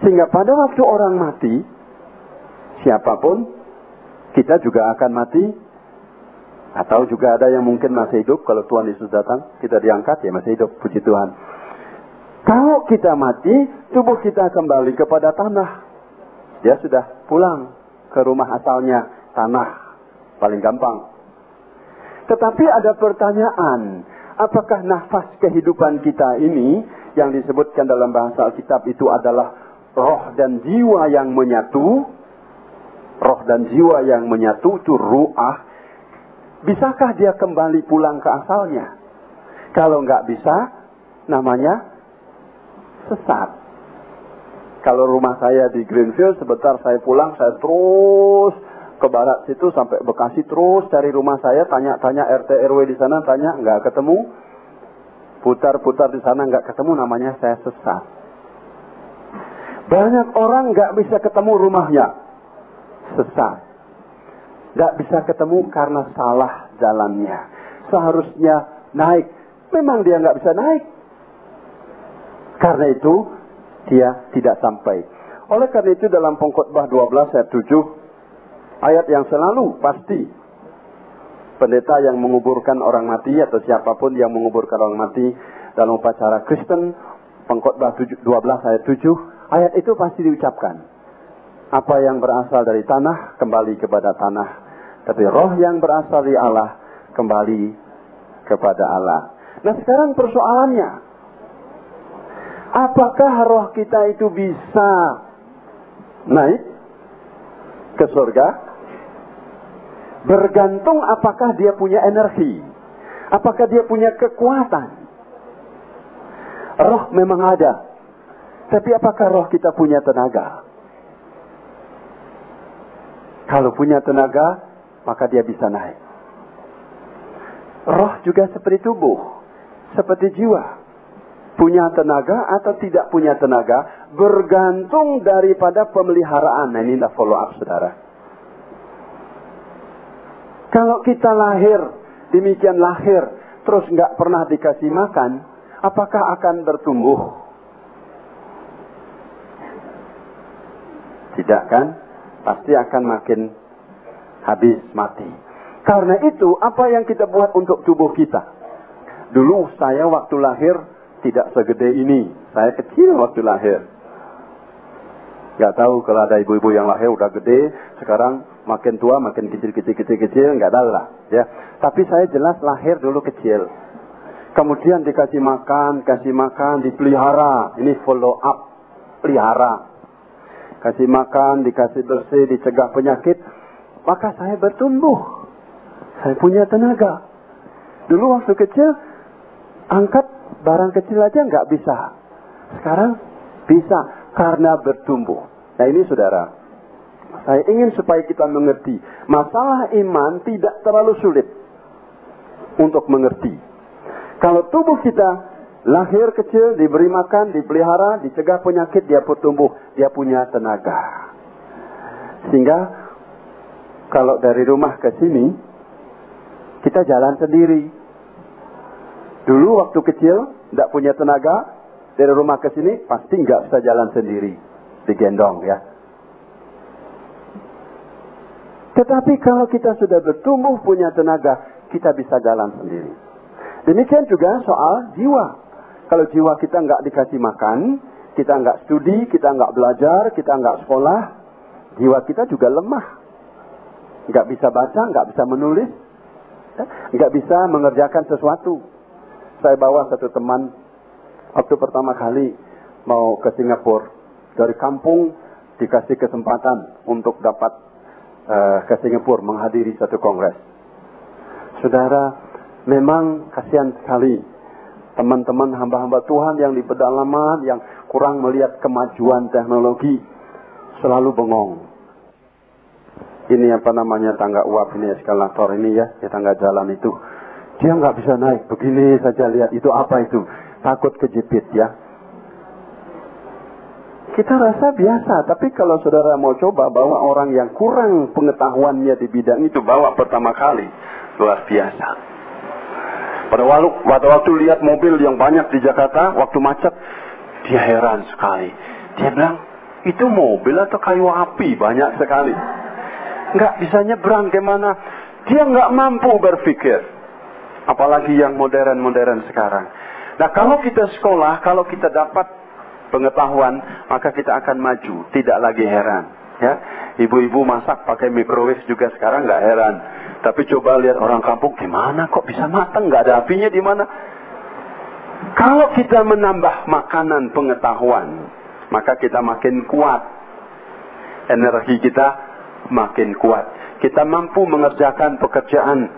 Sehingga pada waktu orang mati, siapapun, kita juga akan mati. Atau juga ada yang mungkin masih hidup. Kalau Tuhan Yesus datang, kita diangkat, ya masih hidup, puji Tuhan. Kalau kita mati, tubuh kita kembali kepada tanah. Dia sudah pulang ke rumah asalnya, tanah. Paling gampang. Tetapi ada pertanyaan, apakah nafas kehidupan kita ini yang disebutkan dalam bahasa Alkitab itu adalah roh dan jiwa yang menyatu? Roh dan jiwa yang menyatu itu ruah. Bisakah dia kembali pulang ke asalnya? Kalau nggak bisa, namanya sesat. Kalau rumah saya di Greenfield, sebentar saya pulang, saya terus ke barat situ sampai Bekasi, terus cari rumah saya, tanya-tanya RT RW di sana, tanya nggak ketemu, putar-putar di sana nggak ketemu, namanya saya sesat. Banyak orang nggak bisa ketemu rumahnya, sesat. Nggak bisa ketemu karena salah jalannya. Seharusnya naik, memang dia nggak bisa naik. Karena itu dia tidak sampai. Oleh karena itu dalam Pengkhotbah 12 ayat 7, ayat yang selalu pasti pendeta yang menguburkan orang mati atau siapapun yang menguburkan orang mati dalam upacara Kristen, Pengkhotbah 12 ayat 7, ayat itu pasti diucapkan. Apa yang berasal dari tanah kembali kepada tanah, tapi roh yang berasal dari Allah kembali kepada Allah. Nah, sekarang persoalannya, apakah roh kita itu bisa naik ke surga? Bergantung apakah dia punya energi, apakah dia punya kekuatan. Roh memang ada, tapi apakah roh kita punya tenaga? Kalau punya tenaga, maka dia bisa naik. Roh juga seperti tubuh, seperti jiwa. punya tenaga atau tidak punya tenaga bergantung daripada pemeliharaan. Nah, ini follow up, saudara. Kalau kita lahir, demikian lahir, terus nggak pernah dikasih makan, apakah akan bertumbuh? Tidak kan? Pasti akan makin habis, mati. Karena itu, apa yang kita buat untuk tubuh kita? Dulu saya waktu lahir tidak segede ini. Saya kecil waktu lahir. Gak tahu kalau ada ibu-ibu yang lahir udah gede, sekarang makin tua, makin kecil, gak tahu lah. Ya. Tapi saya jelas lahir dulu kecil. Kemudian dikasih makan, dipelihara. Ini follow up, pelihara. Kasih makan, dikasih bersih, dicegah penyakit. Maka saya bertumbuh. Saya punya tenaga. Dulu waktu kecil, angkat barang kecil aja nggak bisa. Sekarang bisa karena bertumbuh. Nah ini saudara, saya ingin supaya kita mengerti. Masalah iman tidak terlalu sulit untuk mengerti. Kalau tubuh kita lahir kecil, diberi makan, dipelihara, dicegah penyakit, dia bertumbuh, dia punya tenaga. Sehingga kalau dari rumah ke sini, kita jalan sendiri. Dulu waktu kecil, tidak punya tenaga, dari rumah ke sini, pasti nggak bisa jalan sendiri. Digendong ya. Tetapi kalau kita sudah bertumbuh punya tenaga, kita bisa jalan sendiri. Demikian juga soal jiwa. Kalau jiwa kita nggak dikasih makan, kita nggak studi, kita nggak belajar, kita nggak sekolah, jiwa kita juga lemah. Nggak bisa baca, nggak bisa menulis, nggak bisa mengerjakan sesuatu. Saya bawa satu teman waktu pertama kali mau ke Singapura, dari kampung dikasih kesempatan untuk dapat ke Singapura menghadiri satu kongres. Saudara, memang kasihan sekali teman-teman hamba-hamba Tuhan yang di pedalaman, yang kurang melihat kemajuan teknologi, selalu bengong. Ini apa namanya tangga uap ini, eskalator ini ya, di tangga jalan itu. Dia nggak bisa naik, begini saja lihat itu apa itu, takut kejepit ya. Kita rasa biasa, tapi kalau saudara mau coba bawa orang yang kurang pengetahuannya di bidang itu, bawa pertama kali, luar biasa. Pada waktu lihat mobil yang banyak di Jakarta, waktu macet, dia heran sekali. Dia bilang, itu mobil atau kayu api banyak sekali. Nggak bisa nyebrang kemana. Dia nggak mampu berpikir. Apalagi yang modern-modern sekarang. Nah kalau kita sekolah, kalau kita dapat pengetahuan, maka kita akan maju. Tidak lagi heran. Ya, ibu-ibu masak pakai microwave juga sekarang nggak heran. Tapi coba lihat orang kampung, gimana kok bisa matang? Nggak ada apinya di mana? Kalau kita menambah makanan pengetahuan, maka kita makin kuat. Energi kita makin kuat. Kita mampu mengerjakan pekerjaan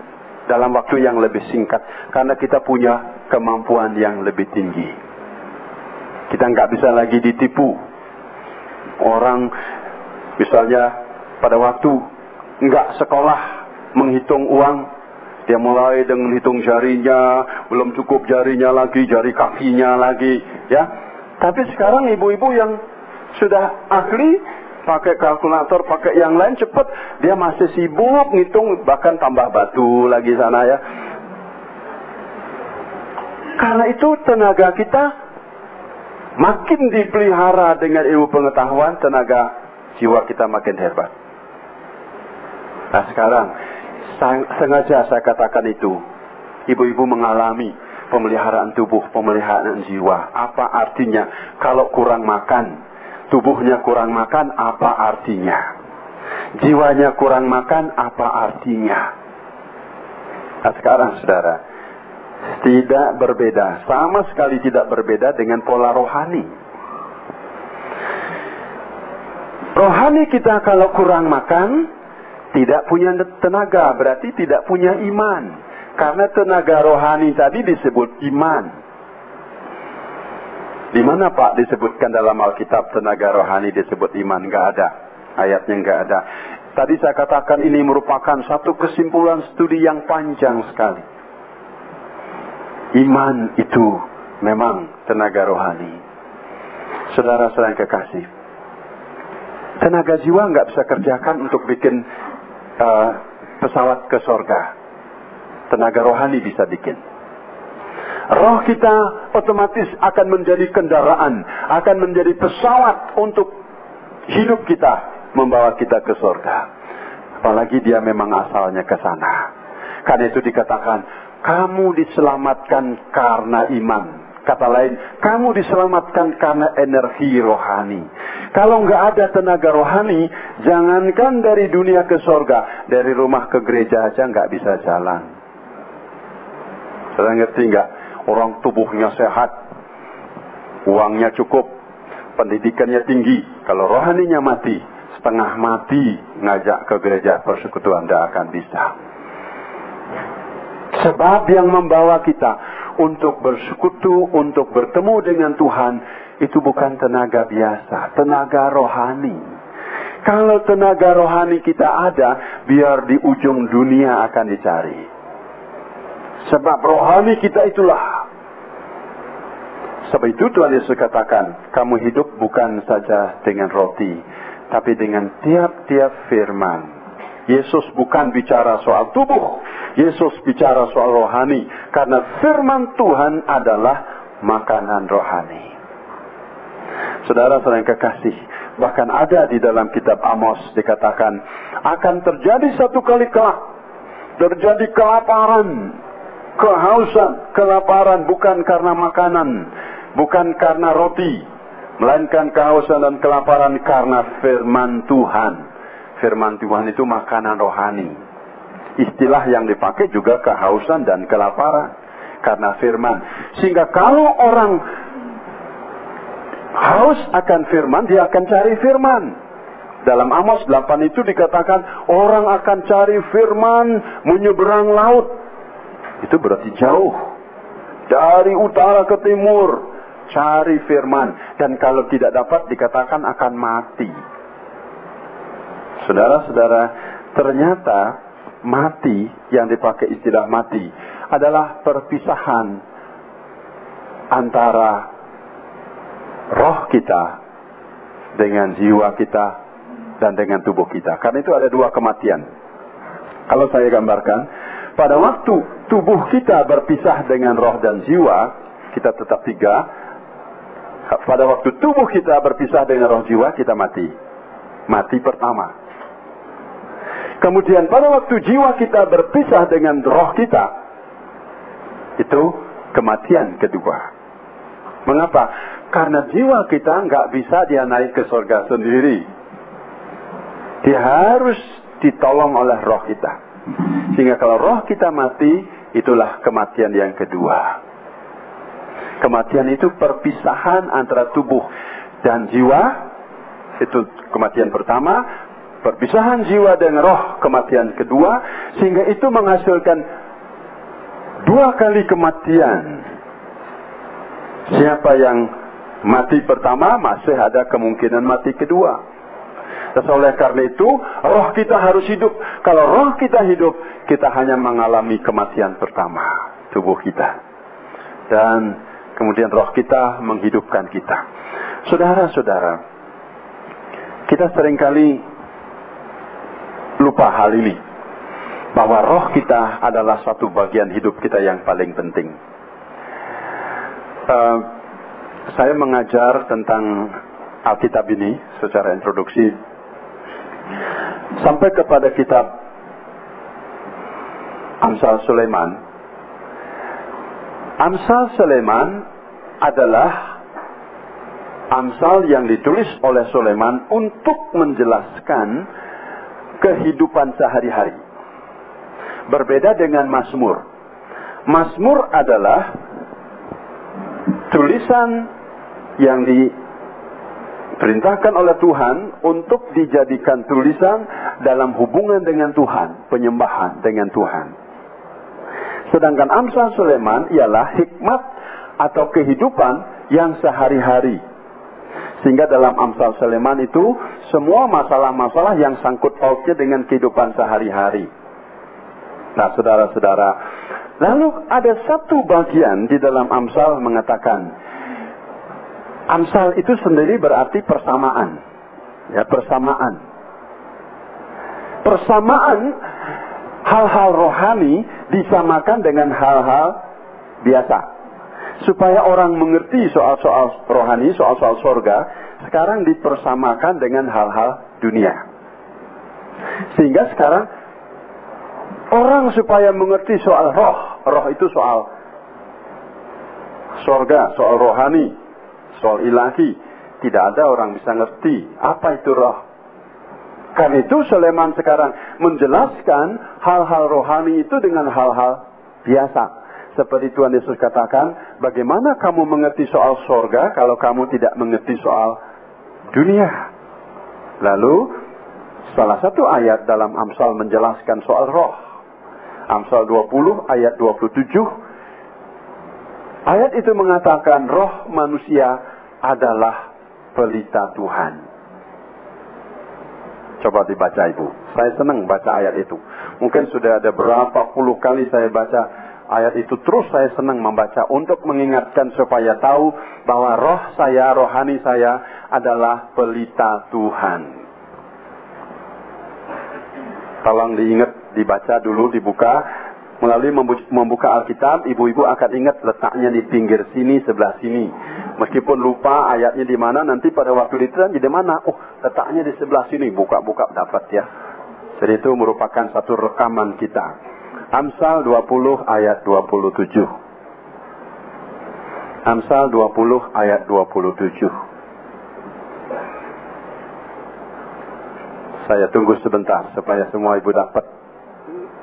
dalam waktu yang lebih singkat. Karena kita punya kemampuan yang lebih tinggi. Kita nggak bisa lagi ditipu. Orang misalnya pada waktu nggak sekolah menghitung uang, dia mulai dengan hitung jarinya, belum cukup jarinya lagi, jari kakinya lagi, ya. Tapi sekarang ibu-ibu yang sudah ahli, pakai kalkulator, pakai yang lain cepat, dia masih sibuk ngitung, bahkan tambah batu lagi sana ya. Karena itu tenaga kita makin dipelihara dengan ilmu pengetahuan, tenaga jiwa kita makin hebat. Nah sekarang, sengaja saya katakan itu, ibu-ibu mengalami pemeliharaan tubuh, pemeliharaan jiwa. Apa artinya kalau kurang makan? Tubuhnya kurang makan, apa artinya? Jiwanya kurang makan, apa artinya? Nah sekarang saudara, tidak berbeda, sama sekali tidak berbeda dengan pola rohani. Rohani kita kalau kurang makan, tidak punya tenaga, berarti tidak punya iman. Karena tenaga rohani tadi disebut iman. Di mana Pak disebutkan dalam Alkitab tenaga rohani disebut iman? Nggak ada. Ayatnya nggak ada. Tadi saya katakan ini merupakan satu kesimpulan studi yang panjang sekali. Iman itu memang tenaga rohani. Saudara-saudara yang kekasih, tenaga jiwa nggak bisa kerjakan untuk bikin pesawat ke sorga. Tenaga rohani bisa bikin. Roh kita otomatis akan menjadi kendaraan, akan menjadi pesawat untuk hidup kita, membawa kita ke sorga. Apalagi dia memang asalnya ke sana. Karena itu dikatakan, kamu diselamatkan karena iman. Kata lain, kamu diselamatkan karena energi rohani. Kalau nggak ada tenaga rohani, jangankan dari dunia ke sorga, dari rumah ke gereja aja nggak bisa jalan. Saudara ngerti nggak? Orang tubuhnya sehat, uangnya cukup, pendidikannya tinggi. Kalau rohaninya mati, setengah mati, ngajak ke gereja persekutuan tidak akan bisa. Sebab yang membawa kita untuk bersekutu, untuk bertemu dengan Tuhan, itu bukan tenaga biasa, tenaga rohani. Kalau tenaga rohani kita ada, biar di ujung dunia akan dicari. Sebab rohani kita itulah. Sebab itu Tuhan Yesus katakan, kamu hidup bukan saja dengan roti, tapi dengan tiap-tiap firman. Yesus bukan bicara soal tubuh, Yesus bicara soal rohani. Karena firman Tuhan adalah makanan rohani. Saudara-saudara yang kekasih, bahkan ada di dalam kitab Amos dikatakan, akan terjadi satu kali kelak, terjadi kelaparan, kehausan, kelaparan bukan karena makanan, bukan karena roti, melainkan kehausan dan kelaparan karena firman Tuhan. Firman Tuhan itu makanan rohani. Istilah yang dipakai juga kehausan dan kelaparan karena firman. Sehingga kalau orang haus akan firman, dia akan cari firman. Dalam Amos 8 itu dikatakan, orang akan cari firman menyeberang laut. Itu berarti jauh. Dari utara ke timur, cari firman. Dan kalau tidak dapat, dikatakan akan mati. Saudara-saudara, ternyata mati, yang dipakai istilah mati, adalah perpisahan antara roh kita dengan jiwa kita dan dengan tubuh kita. Karena itu ada dua kematian. Kalau saya gambarkan, pada waktu tubuh kita berpisah dengan roh dan jiwa, kita tetap tiga. Pada waktu tubuh kita berpisah dengan roh jiwa, kita mati. Mati pertama. Kemudian pada waktu jiwa kita berpisah dengan roh kita, itu kematian kedua. Mengapa? Karena jiwa kita nggak bisa dia naik ke surga sendiri. Dia harus ditolong oleh roh kita. Sehingga kalau roh kita mati, itulah kematian yang kedua. Kematian itu perpisahan antara tubuh dan jiwa. Itu kematian pertama. Perpisahan jiwa dengan roh, kematian kedua. Sehingga itu menghasilkan dua kali kematian. Siapa yang mati pertama, masih ada kemungkinan mati kedua. Dan oleh karena itu, roh kita harus hidup. Kalau roh kita hidup, kita hanya mengalami kematian pertama, tubuh kita. Dan kemudian roh kita menghidupkan kita. Saudara-saudara, kita seringkali lupa hal ini. Bahwa roh kita adalah satu bagian hidup kita yang paling penting. Saya mengajar tentang Alkitab ini secara introduksi sampai kepada kitab Amsal Sulaiman. Amsal Sulaiman adalah Amsal yang ditulis oleh Sulaiman untuk menjelaskan kehidupan sehari-hari. Berbeda dengan Mazmur. Mazmur adalah tulisan yang diperintahkan oleh Tuhan untuk dijadikan tulisan dalam hubungan dengan Tuhan, penyembahan dengan Tuhan. Sedangkan Amsal Sulaiman ialah hikmat atau kehidupan yang sehari-hari. Sehingga dalam Amsal Sulaiman itu semua masalah-masalah yang sangkut pautnya dengan kehidupan sehari-hari. Nah, saudara-saudara, lalu ada satu bagian di dalam Amsal mengatakan, Amsal itu sendiri berarti persamaan. Ya, persamaan. Persamaan hal-hal rohani disamakan dengan hal-hal biasa. Supaya orang mengerti soal-soal rohani, soal-soal sorga, sekarang dipersamakan dengan hal-hal dunia. Sehingga sekarang orang supaya mengerti soal roh itu soal sorga, soal rohani, soal ilahi. Tidak ada orang bisa ngerti apa itu roh. Karena itu Sulaiman sekarang menjelaskan hal-hal rohani itu dengan hal-hal biasa. Seperti Tuhan Yesus katakan, bagaimana kamu mengerti soal sorga kalau kamu tidak mengerti soal dunia. Lalu salah satu ayat dalam Amsal menjelaskan soal roh. Amsal 20 ayat 27. Ayat itu mengatakan roh manusia adalah pelita Tuhan. Coba dibaca Ibu. Saya senang baca ayat itu. Mungkin sudah ada berapa puluh kali saya baca ayat itu. Terus saya senang membaca untuk mengingatkan supaya tahu bahwa roh saya, rohani saya adalah pelita Tuhan. Tolong diingat, dibaca dulu, dibuka. Melalui membuka Alkitab, ibu-ibu akan ingat letaknya di pinggir sini, sebelah sini. Meskipun lupa ayatnya di mana, nanti pada waktu diterang di mana? Oh, letaknya di sebelah sini. Buka-buka dapat ya. Jadi itu merupakan satu rekaman kita. Amsal 20 ayat 27. Amsal 20 ayat 27. Saya tunggu sebentar supaya semua ibu dapat.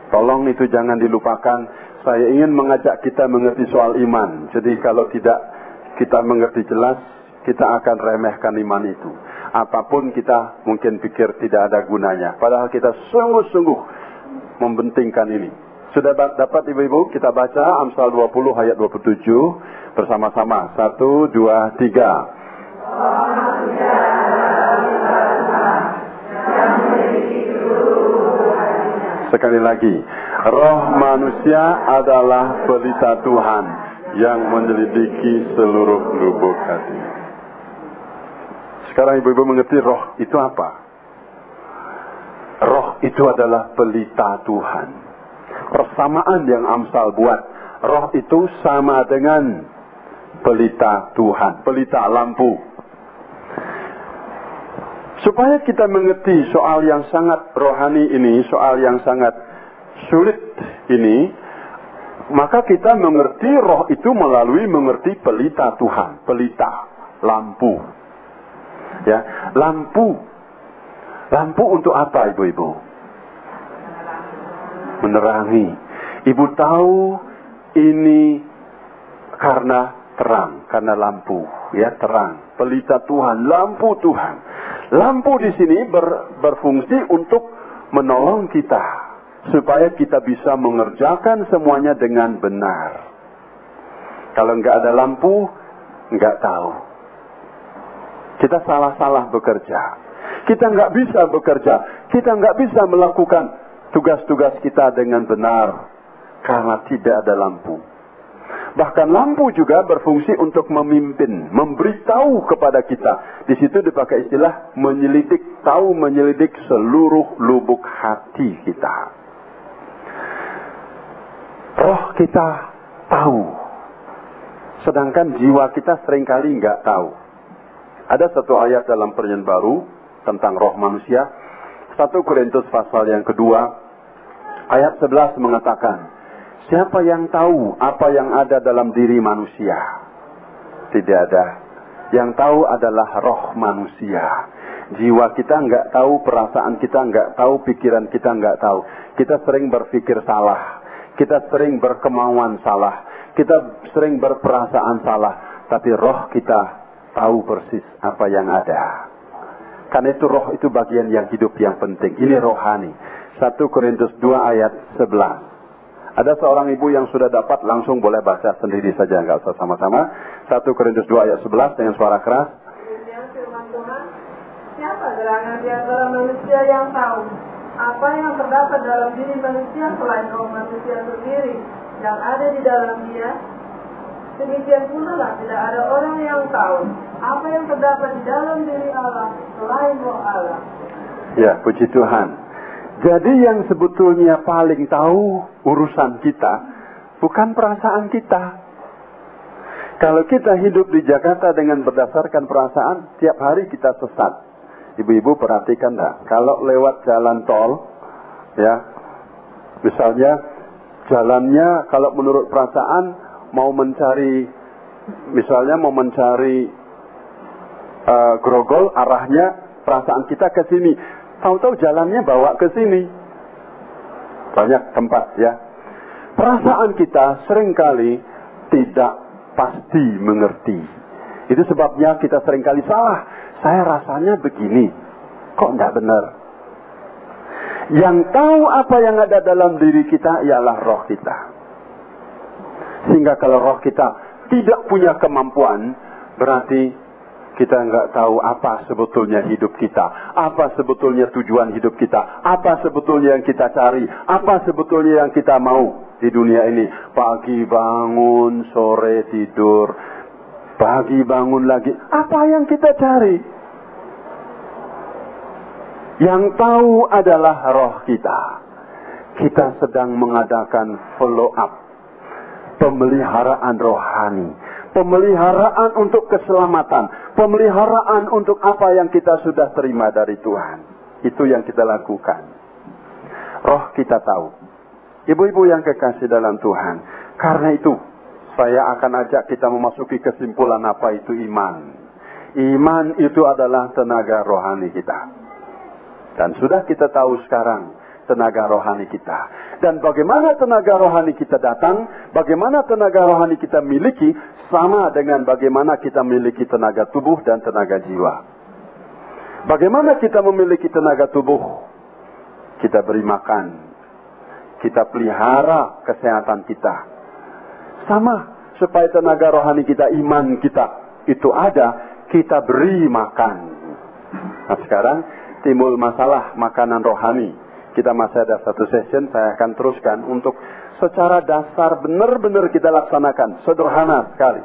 Tolong itu jangan dilupakan. Saya ingin mengajak kita mengerti soal iman. Jadi kalau tidak kita mengerti jelas, kita akan remehkan iman itu. Apapun kita mungkin pikir tidak ada gunanya. Padahal kita sungguh-sungguh mempentingkan ini. Sudah dapat ibu-ibu? Kita baca Amsal 20 ayat 27 bersama-sama. 1, 2, 3. Sekali lagi, roh manusia adalah pelita Tuhan yang menyelidiki seluruh lubuk hati. Sekarang ibu-ibu mengerti roh itu apa? Roh itu adalah pelita Tuhan. Persamaan yang Amsal buat, roh itu sama dengan pelita Tuhan, pelita lampu. Supaya kita mengerti soal yang sangat rohani ini, soal yang sangat sulit ini, maka kita mengerti roh itu melalui mengerti pelita Tuhan, pelita, lampu. Ya, lampu. Lampu untuk apa ibu-ibu? Menerangi. Ibu tahu ini karena terang, karena lampu, ya terang, pelita Tuhan, lampu Tuhan. Lampu di sini berfungsi untuk menolong kita supaya kita bisa mengerjakan semuanya dengan benar. Kalau nggak ada lampu, nggak tahu. Kita salah-salah bekerja. Kita nggak bisa bekerja. Kita nggak bisa melakukan tugas-tugas kita dengan benar karena tidak ada lampu. Bahkan lampu juga berfungsi untuk memimpin, memberitahu kepada kita. Di situ dipakai istilah menyelidik, tahu menyelidik seluruh lubuk hati kita. Roh kita tahu, sedangkan jiwa kita seringkali nggak tahu. Ada satu ayat dalam Perjanjian Baru tentang roh manusia. 1 Korintus pasal yang kedua, ayat 11 mengatakan, siapa yang tahu apa yang ada dalam diri manusia? Tidak ada. Yang tahu adalah roh manusia. Jiwa kita nggak tahu, perasaan kita nggak tahu, pikiran kita nggak tahu. Kita sering berpikir salah. Kita sering berkemauan salah. Kita sering berperasaan salah. Tapi roh kita tahu persis apa yang ada. Karena itu roh itu bagian yang hidup yang penting. Ini rohani. 1 Korintus 2 ayat 11. Ada seorang ibu yang sudah dapat, langsung boleh baca sendiri saja, nggak usah sama-sama. 1 Korintus 2 ayat 11 dengan suara keras. Demikian firman Tuhan, siapa gerangan di antara manusia yang tahu apa yang terdapat dalam diri manusia selain roh manusia sendiri yang ada di dalam dia? Demikian pula lah tidak ada orang yang tahu apa yang terdapat di dalam diri Allah selain Roh Allah. Ya, puji Tuhan. Jadi yang sebetulnya paling tahu urusan kita bukan perasaan kita. Kalau kita hidup di Jakarta dengan berdasarkan perasaan, tiap hari kita sesat. Ibu-ibu perhatikan enggak? Kalau lewat jalan tol, ya, misalnya jalannya kalau menurut perasaan mau mencari, misalnya mau mencari Grogol, arahnya perasaan kita ke sini. Tahu-tahu jalannya bawa ke sini. Banyak tempat, ya. Perasaan kita seringkali tidak pasti mengerti. Itu sebabnya kita seringkali salah. Saya rasanya begini, kok enggak benar. Yang tahu apa yang ada dalam diri kita ialah roh kita. Sehingga kalau roh kita tidak punya kemampuan, berarti kita nggak tahu apa sebetulnya hidup kita, apa sebetulnya tujuan hidup kita, apa sebetulnya yang kita cari, apa sebetulnya yang kita mau di dunia ini. Pagi bangun, sore tidur, pagi bangun lagi. Apa yang kita cari? Yang tahu adalah roh kita. Kita sedang mengadakan follow up, pemeliharaan rohani, pemeliharaan untuk keselamatan, pemeliharaan untuk apa yang kita sudah terima dari Tuhan. Itu yang kita lakukan. Roh kita tahu. Ibu-ibu yang kekasih dalam Tuhan, karena itu saya akan ajak kita memasuki kesimpulan apa itu iman. Iman itu adalah tenaga rohani kita. Dan sudah kita tahu sekarang tenaga rohani kita. Dan bagaimana tenaga rohani kita datang, bagaimana tenaga rohani kita miliki, sama dengan bagaimana kita memiliki tenaga tubuh dan tenaga jiwa. Bagaimana kita memiliki tenaga tubuh? Kita beri makan, kita pelihara kesehatan kita. Sama, supaya tenaga rohani kita, iman kita itu ada, kita beri makan. Nah sekarang timbul masalah makanan rohani. Kita masih ada satu session, saya akan teruskan untuk secara dasar benar-benar kita laksanakan. Sederhana sekali.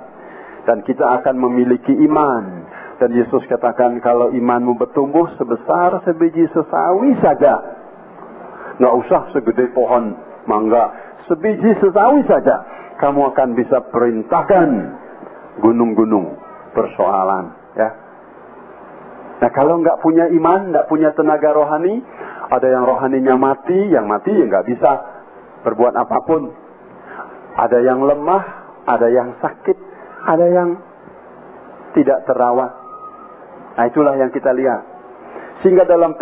Dan kita akan memiliki iman. Dan Yesus katakan kalau imanmu bertumbuh sebesar sebiji sesawi saja. Nggak usah segede pohon mangga. Sebiji sesawi saja. Kamu akan bisa perintahkan gunung-gunung persoalan. Ya. Nah kalau nggak punya iman, nggak punya tenaga rohani, ada yang rohaninya mati, yang mati ya nggak bisa berbuat apapun. Ada yang lemah, ada yang sakit, ada yang tidak terawat. Nah itulah yang kita lihat. Sehingga dalam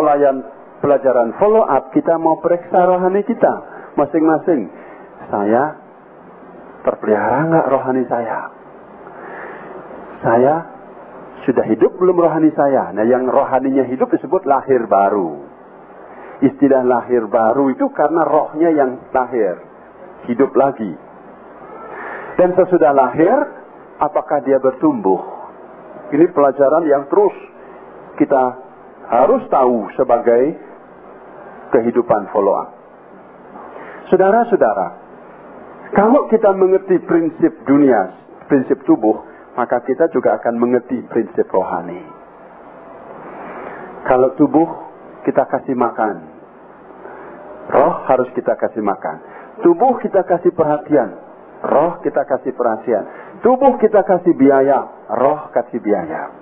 pelajaran follow up, kita mau periksa rohani kita masing-masing. Saya terpelihara nggak rohani saya? Saya sudah hidup belum rohani saya? Nah yang rohaninya hidup disebut lahir baru. Istilah lahir baru itu karena rohnya yang lahir, hidup lagi. Dan sesudah lahir, apakah dia bertumbuh? Ini pelajaran yang terus kita harus tahu sebagai kehidupan follow up. Saudara-saudara, kalau kita mengerti prinsip dunia, prinsip tubuh, maka kita juga akan mengerti prinsip rohani. Kalau tubuh kita kasih makan, roh harus kita kasih makan. Tubuh kita kasih perhatian, roh kita kasih perhatian. Tubuh kita kasih biaya, roh kasih biaya.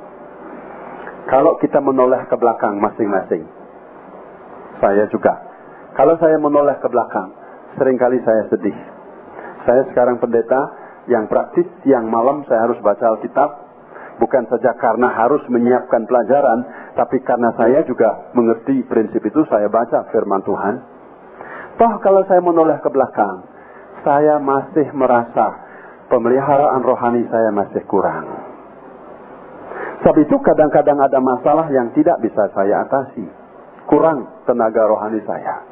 Kalau kita menoleh ke belakang masing-masing, saya juga. Kalau saya menoleh ke belakang, seringkali saya sedih. Saya sekarang pendeta yang praktis, siang malam saya harus baca Alkitab. Bukan saja karena harus menyiapkan pelajaran, tapi karena saya juga mengerti prinsip itu, saya baca firman Tuhan. Toh kalau saya menoleh ke belakang, saya masih merasa pemeliharaan rohani saya masih kurang. Sebab itu kadang-kadang ada masalah yang tidak bisa saya atasi. Kurang tenaga rohani saya.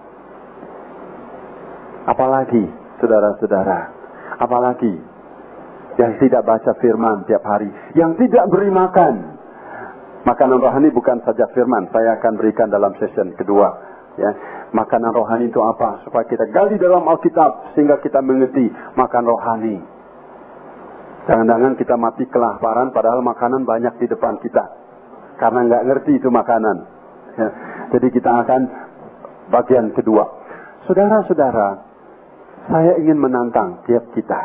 Apalagi, saudara-saudara, apalagi yang tidak baca firman tiap hari, yang tidak beri makan. Makanan rohani bukan saja firman, saya akan berikan dalam session kedua. Ya, makanan rohani itu apa? Supaya kita gali dalam Alkitab sehingga kita mengerti makan rohani. Jangan-jangan kita mati kelaparan padahal makanan banyak di depan kita. Karena nggak ngerti itu makanan. Ya. Jadi kita akan bagian kedua. Saudara-saudara, saya ingin menantang tiap kita.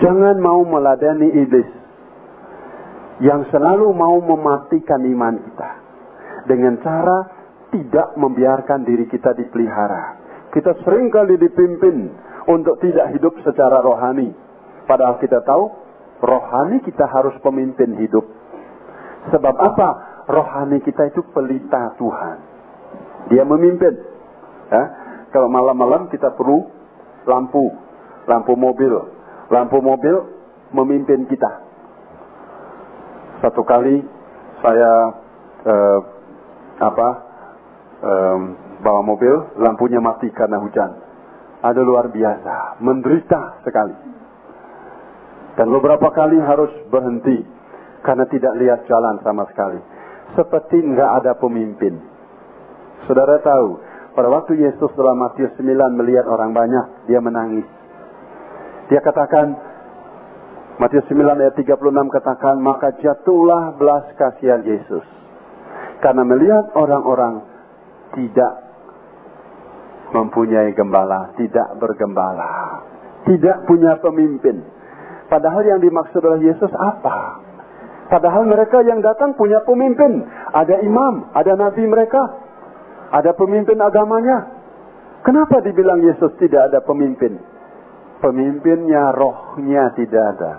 Jangan mau meladani iblis yang selalu mau mematikan iman kita dengan cara tidak membiarkan diri kita dipelihara. Kita seringkali dipimpin untuk tidak hidup secara rohani. Padahal kita tahu rohani kita harus pemimpin hidup. Sebab apa? Rohani kita itu pelita Tuhan. Dia memimpin. Ya? Kalau malam-malam kita perlu lampu mobil. Lampu mobil memimpin kita. Satu kali saya bawa mobil, lampunya mati karena hujan. Ada luar biasa, menderita sekali. Dan beberapa kali harus berhenti karena tidak lihat jalan sama sekali. Seperti nggak ada pemimpin. Saudara tahu, pada waktu Yesus dalam Matius 9 melihat orang banyak, dia menangis. Dia katakan, Matius 9 ayat 36 katakan, maka jatuhlah belas kasihan Yesus. Karena melihat orang-orang tidak mempunyai gembala, tidak bergembala, tidak punya pemimpin. Padahal yang dimaksud oleh Yesus apa? Padahal mereka yang datang punya pemimpin. Ada imam, ada nabi mereka. Ada pemimpin agamanya. Kenapa dibilang Yesus tidak ada pemimpin? Pemimpinnya, rohnya tidak ada.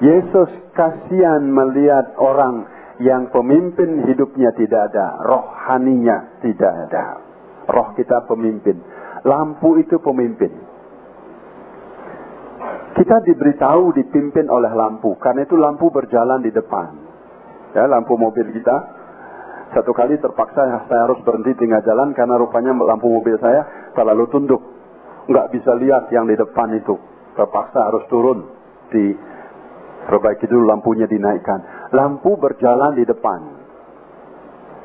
Yesus kasihan melihat orang yang pemimpin hidupnya tidak ada. Rohaninya tidak ada. Roh kita pemimpin. Lampu itu pemimpin. Kita diberitahu dipimpin oleh lampu. Karena itu lampu berjalan di depan. Ya, lampu mobil kita. Satu kali terpaksa saya harus berhenti tengah jalan. Karena rupanya lampu mobil saya terlalu tunduk. Nggak bisa lihat yang di depan itu. Terpaksa harus turun. Perbaiki dulu lampunya dinaikkan. Lampu berjalan di depan.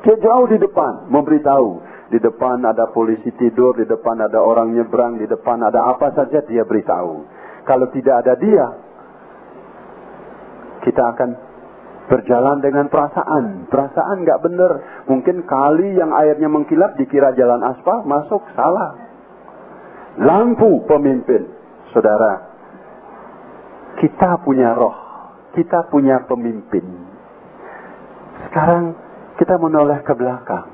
Jauh di depan. Memberitahu. Di depan ada polisi tidur. Di depan ada orang nyebrang. Di depan ada apa saja dia beritahu. Kalau tidak ada dia, kita akan berjalan dengan perasaan. Perasaan nggak benar. Mungkin kali yang airnya mengkilap dikira jalan aspal, masuk salah. Lampu pemimpin, saudara. Kita punya roh, kita punya pemimpin. Sekarang kita menoleh ke belakang.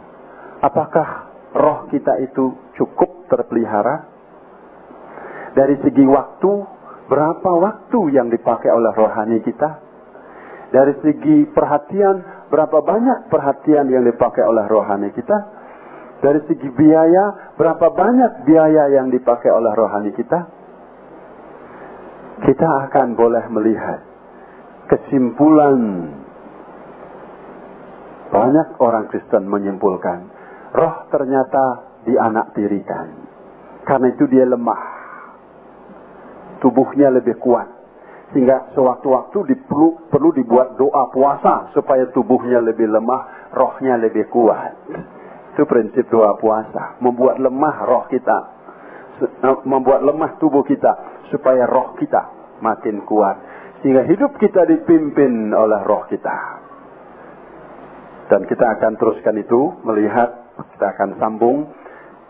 Apakah roh kita itu cukup terpelihara? Dari segi waktu, berapa waktu yang dipakai oleh rohani kita? Dari segi perhatian, berapa banyak perhatian yang dipakai oleh rohani kita? Dari segi biaya, berapa banyak biaya yang dipakai oleh rohani kita? Kita akan boleh melihat kesimpulan. Banyak orang Kristen menyimpulkan, roh ternyata dianaktirikan. Karena itu dia lemah. Tubuhnya lebih kuat. Sehingga sewaktu-waktu perlu dibuat doa puasa supaya tubuhnya lebih lemah, rohnya lebih kuat. Itu prinsip doa puasa. Membuat lemah roh kita. Membuat lemah tubuh kita supaya roh kita makin kuat. Sehingga hidup kita dipimpin oleh roh kita. Dan kita akan teruskan itu, melihat, kita akan sambung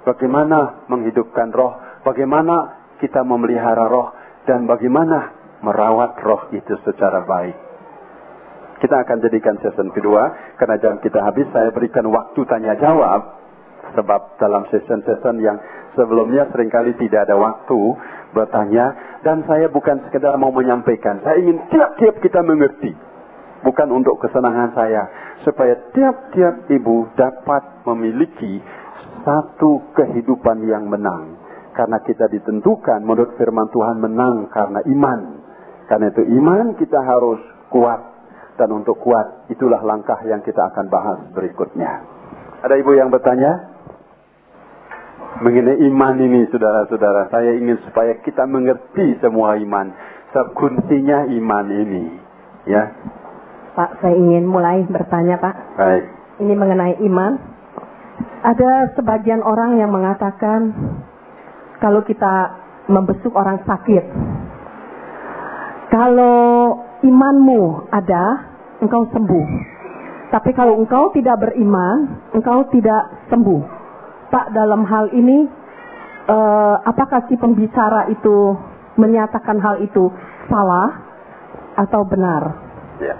bagaimana menghidupkan roh, bagaimana kita memelihara roh, dan bagaimana merawat roh itu secara baik. Kita akan jadikan sesi kedua, karena jam kita habis, saya berikan waktu tanya jawab. Sebab dalam sesi-sesi yang sebelumnya seringkali tidak ada waktu bertanya. Dan saya bukan sekedar mau menyampaikan, saya ingin tiap-tiap kita mengerti. Bukan untuk kesenangan saya, supaya tiap-tiap ibu dapat memiliki satu kehidupan yang menang. Karena kita ditentukan menurut firman Tuhan menang karena iman. Karena itu iman kita harus kuat. Dan untuk kuat itulah langkah yang kita akan bahas berikutnya. Ada ibu yang bertanya? Mengenai iman ini saudara-saudara. Saya ingin supaya kita mengerti semua iman. Sebab kuncinya iman ini. Ya. Pak, saya ingin mulai bertanya Pak. Baik. Ini mengenai iman. Ada sebagian orang yang mengatakan kalau kita membesuk orang sakit, Kalau imanmu ada, engkau sembuh. Tapi kalau engkau tidak beriman, engkau tidak sembuh. Pak, dalam hal ini, apakah si pembicara itu menyatakan hal itu salah atau benar? Ya.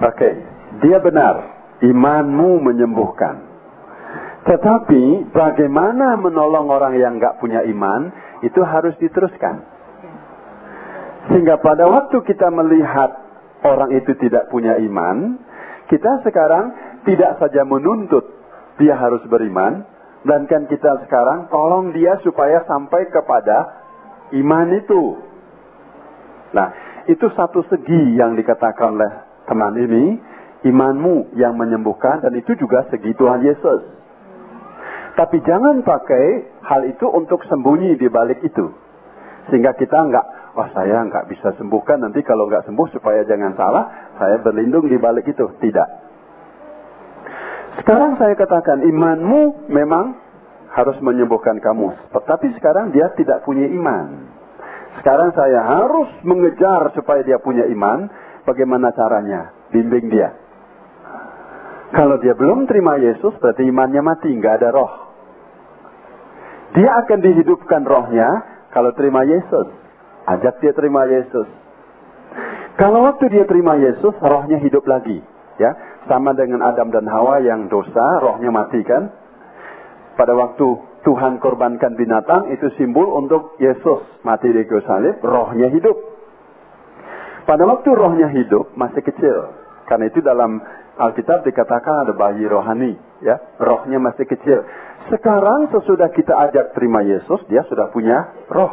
Oke, dia benar. Imanmu menyembuhkan. Tetapi bagaimana menolong orang yang nggak punya iman, itu harus diteruskan. Sehingga pada waktu kita melihat orang itu tidak punya iman, kita sekarang tidak saja menuntut dia harus beriman, melainkan kita sekarang tolong dia supaya sampai kepada iman itu. Nah, itu satu segi yang dikatakan oleh teman ini, imanmu yang menyembuhkan, dan itu juga segi Tuhan Yesus. Tapi jangan pakai hal itu untuk sembunyi di balik itu. Sehingga kita saya nggak bisa sembuhkan, nanti kalau nggak sembuh supaya jangan salah, saya berlindung di balik itu. Tidak. Sekarang saya katakan, imanmu memang harus menyembuhkan kamu. Tetapi sekarang dia tidak punya iman. Sekarang saya harus mengejar supaya dia punya iman. Bagaimana caranya? Bimbing dia. Kalau dia belum terima Yesus, berarti imannya mati, nggak ada roh. Dia akan dihidupkan rohnya kalau terima Yesus. Ajak dia terima Yesus. Kalau waktu dia terima Yesus, rohnya hidup lagi. Ya, sama dengan Adam dan Hawa yang dosa, rohnya mati kan? Pada waktu Tuhan korbankan binatang, itu simbol untuk Yesus mati di kayu salib, rohnya hidup. Pada waktu rohnya hidup, masih kecil. Karena itu dalam Alkitab dikatakan ada bayi rohani, ya, rohnya masih kecil. Sekarang sesudah kita ajak terima Yesus, dia sudah punya roh.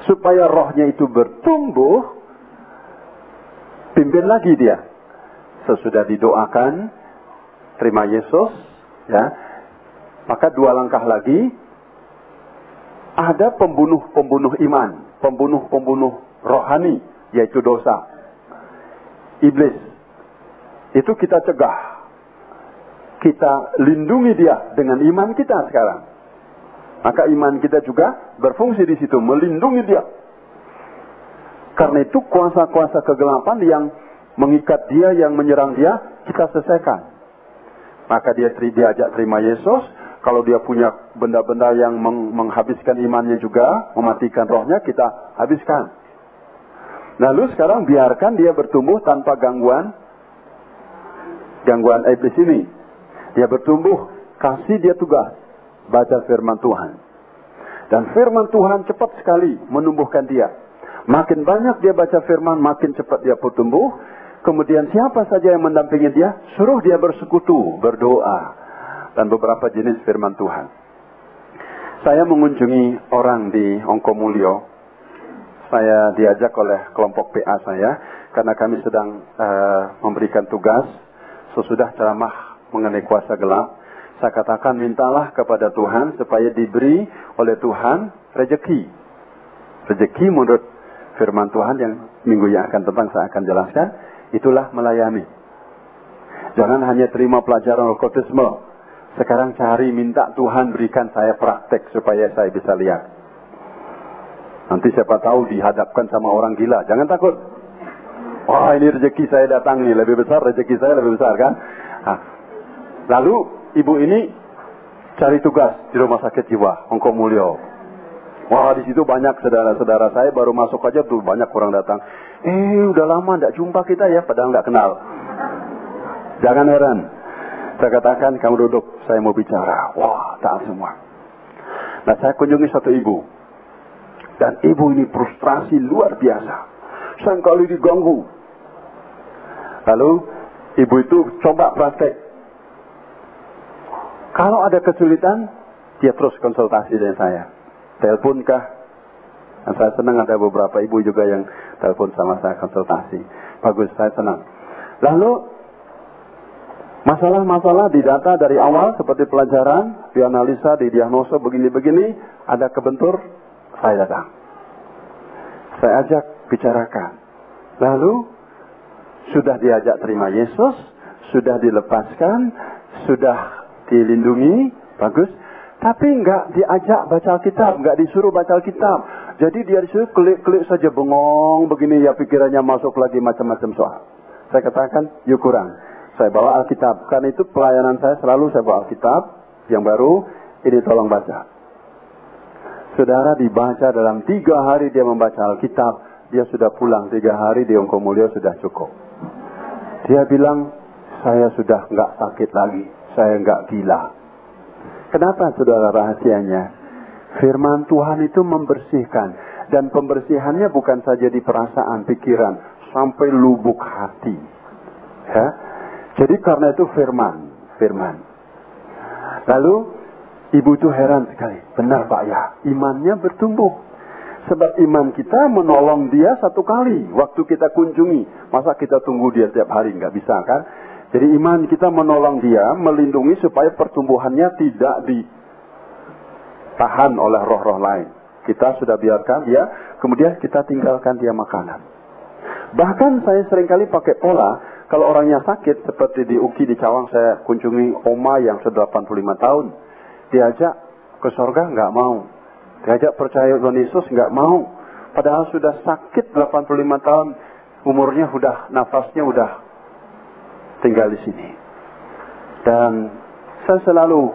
Supaya rohnya itu bertumbuh, pimpin lagi dia. Sesudah didoakan, terima Yesus, ya, maka 2 langkah lagi, ada pembunuh-pembunuh iman, pembunuh-pembunuh rohani, yaitu dosa. Iblis. Itu kita cegah. Kita lindungi dia dengan iman kita sekarang. Maka iman kita juga berfungsi di situ, melindungi dia. Karena itu kuasa-kuasa kegelapan yang mengikat dia, yang menyerang dia, kita selesaikan. Maka dia diajak terima Yesus. Kalau dia punya benda-benda yang menghabiskan imannya juga, mematikan rohnya, kita habiskan. Lalu sekarang biarkan dia bertumbuh tanpa gangguan iblis ini. Dia bertumbuh, kasih dia tugas, baca firman Tuhan. Dan firman Tuhan cepat sekali menumbuhkan dia. Makin banyak dia baca firman, makin cepat dia bertumbuh. Kemudian siapa saja yang mendampingi dia, suruh dia bersekutu, berdoa. Dan beberapa jenis firman Tuhan. Saya mengunjungi orang di Ongkomulyo. Saya diajak oleh kelompok PA saya, karena kami sedang memberikan tugas. Sesudah ceramah mengenai kuasa gelap, saya katakan mintalah kepada Tuhan supaya diberi oleh Tuhan rezeki. Rezeki menurut firman Tuhan yang minggu yang akan datang saya akan jelaskan, itulah melayani. Jangan hanya terima pelajaran okkultisme. Sekarang cari, minta Tuhan berikan saya praktek supaya saya bisa lihat. Nanti siapa tahu dihadapkan sama orang gila. Jangan takut. Wah, ini rezeki saya datang nih, lebih besar, rezeki saya lebih besar kan. Nah, lalu ibu ini cari tugas di rumah sakit jiwa Ongkomulyo. Wah, di situ banyak saudara-saudara saya, baru masuk aja tuh banyak orang datang. Udah lama enggak jumpa kita ya, padahal enggak kenal. Jangan heran. Saya katakan, kamu duduk, saya mau bicara. Wah, taat semua. Nah, saya kunjungi satu ibu. Dan ibu ini frustrasi luar biasa. Sangkali diganggu. Lalu, ibu itu coba praktek. Kalau ada kesulitan, dia terus konsultasi dengan saya. Telepon kah? Dan saya senang ada beberapa ibu juga yang telepon sama saya konsultasi. Bagus, saya senang. Lalu, masalah-masalah didata dari awal seperti pelajaran, dianalisa, didiagnosa begini-begini, ada kebentur, saya datang. Saya ajak bicarakan. Lalu sudah diajak terima Yesus, sudah dilepaskan, sudah dilindungi, bagus. Tapi nggak diajak baca Alkitab, nggak disuruh baca Alkitab. Jadi dia disuruh klik-klik saja bengong begini, ya pikirannya masuk lagi macam-macam soal. Saya katakan, yuk kurang. Saya bawa Alkitab. Karena itu pelayanan saya selalu saya bawa Alkitab yang baru, ini tolong baca. Saudara dibaca dalam 3 hari dia membaca Alkitab, dia sudah pulang 3 hari di Ongkomulyo sudah cukup. Dia bilang, saya sudah nggak sakit lagi, saya nggak gila. Kenapa saudara rahasianya? Firman Tuhan itu membersihkan. Dan pembersihannya bukan saja di perasaan, pikiran, sampai lubuk hati. Ya? Jadi karena itu firman. Lalu, ibu itu heran sekali. Benar Pak ya, imannya bertumbuh. Sebab iman kita menolong dia 1 kali. Waktu kita kunjungi. Masa kita tunggu dia tiap hari? Nggak bisa kan? Jadi iman kita menolong dia, melindungi supaya pertumbuhannya tidak ditahan oleh roh-roh lain. Kita sudah biarkan dia, kemudian kita tinggalkan dia makanan. Bahkan saya seringkali pakai pola, kalau orangnya sakit, seperti di UKI di Cawang, saya kunjungi oma yang sudah 85 tahun. Diajak ke sorga, nggak mau. Diajak percaya Tuhan Yesus, nggak mau. Padahal sudah sakit 85 tahun, umurnya nafasnya udah tinggal di sini. Dan saya selalu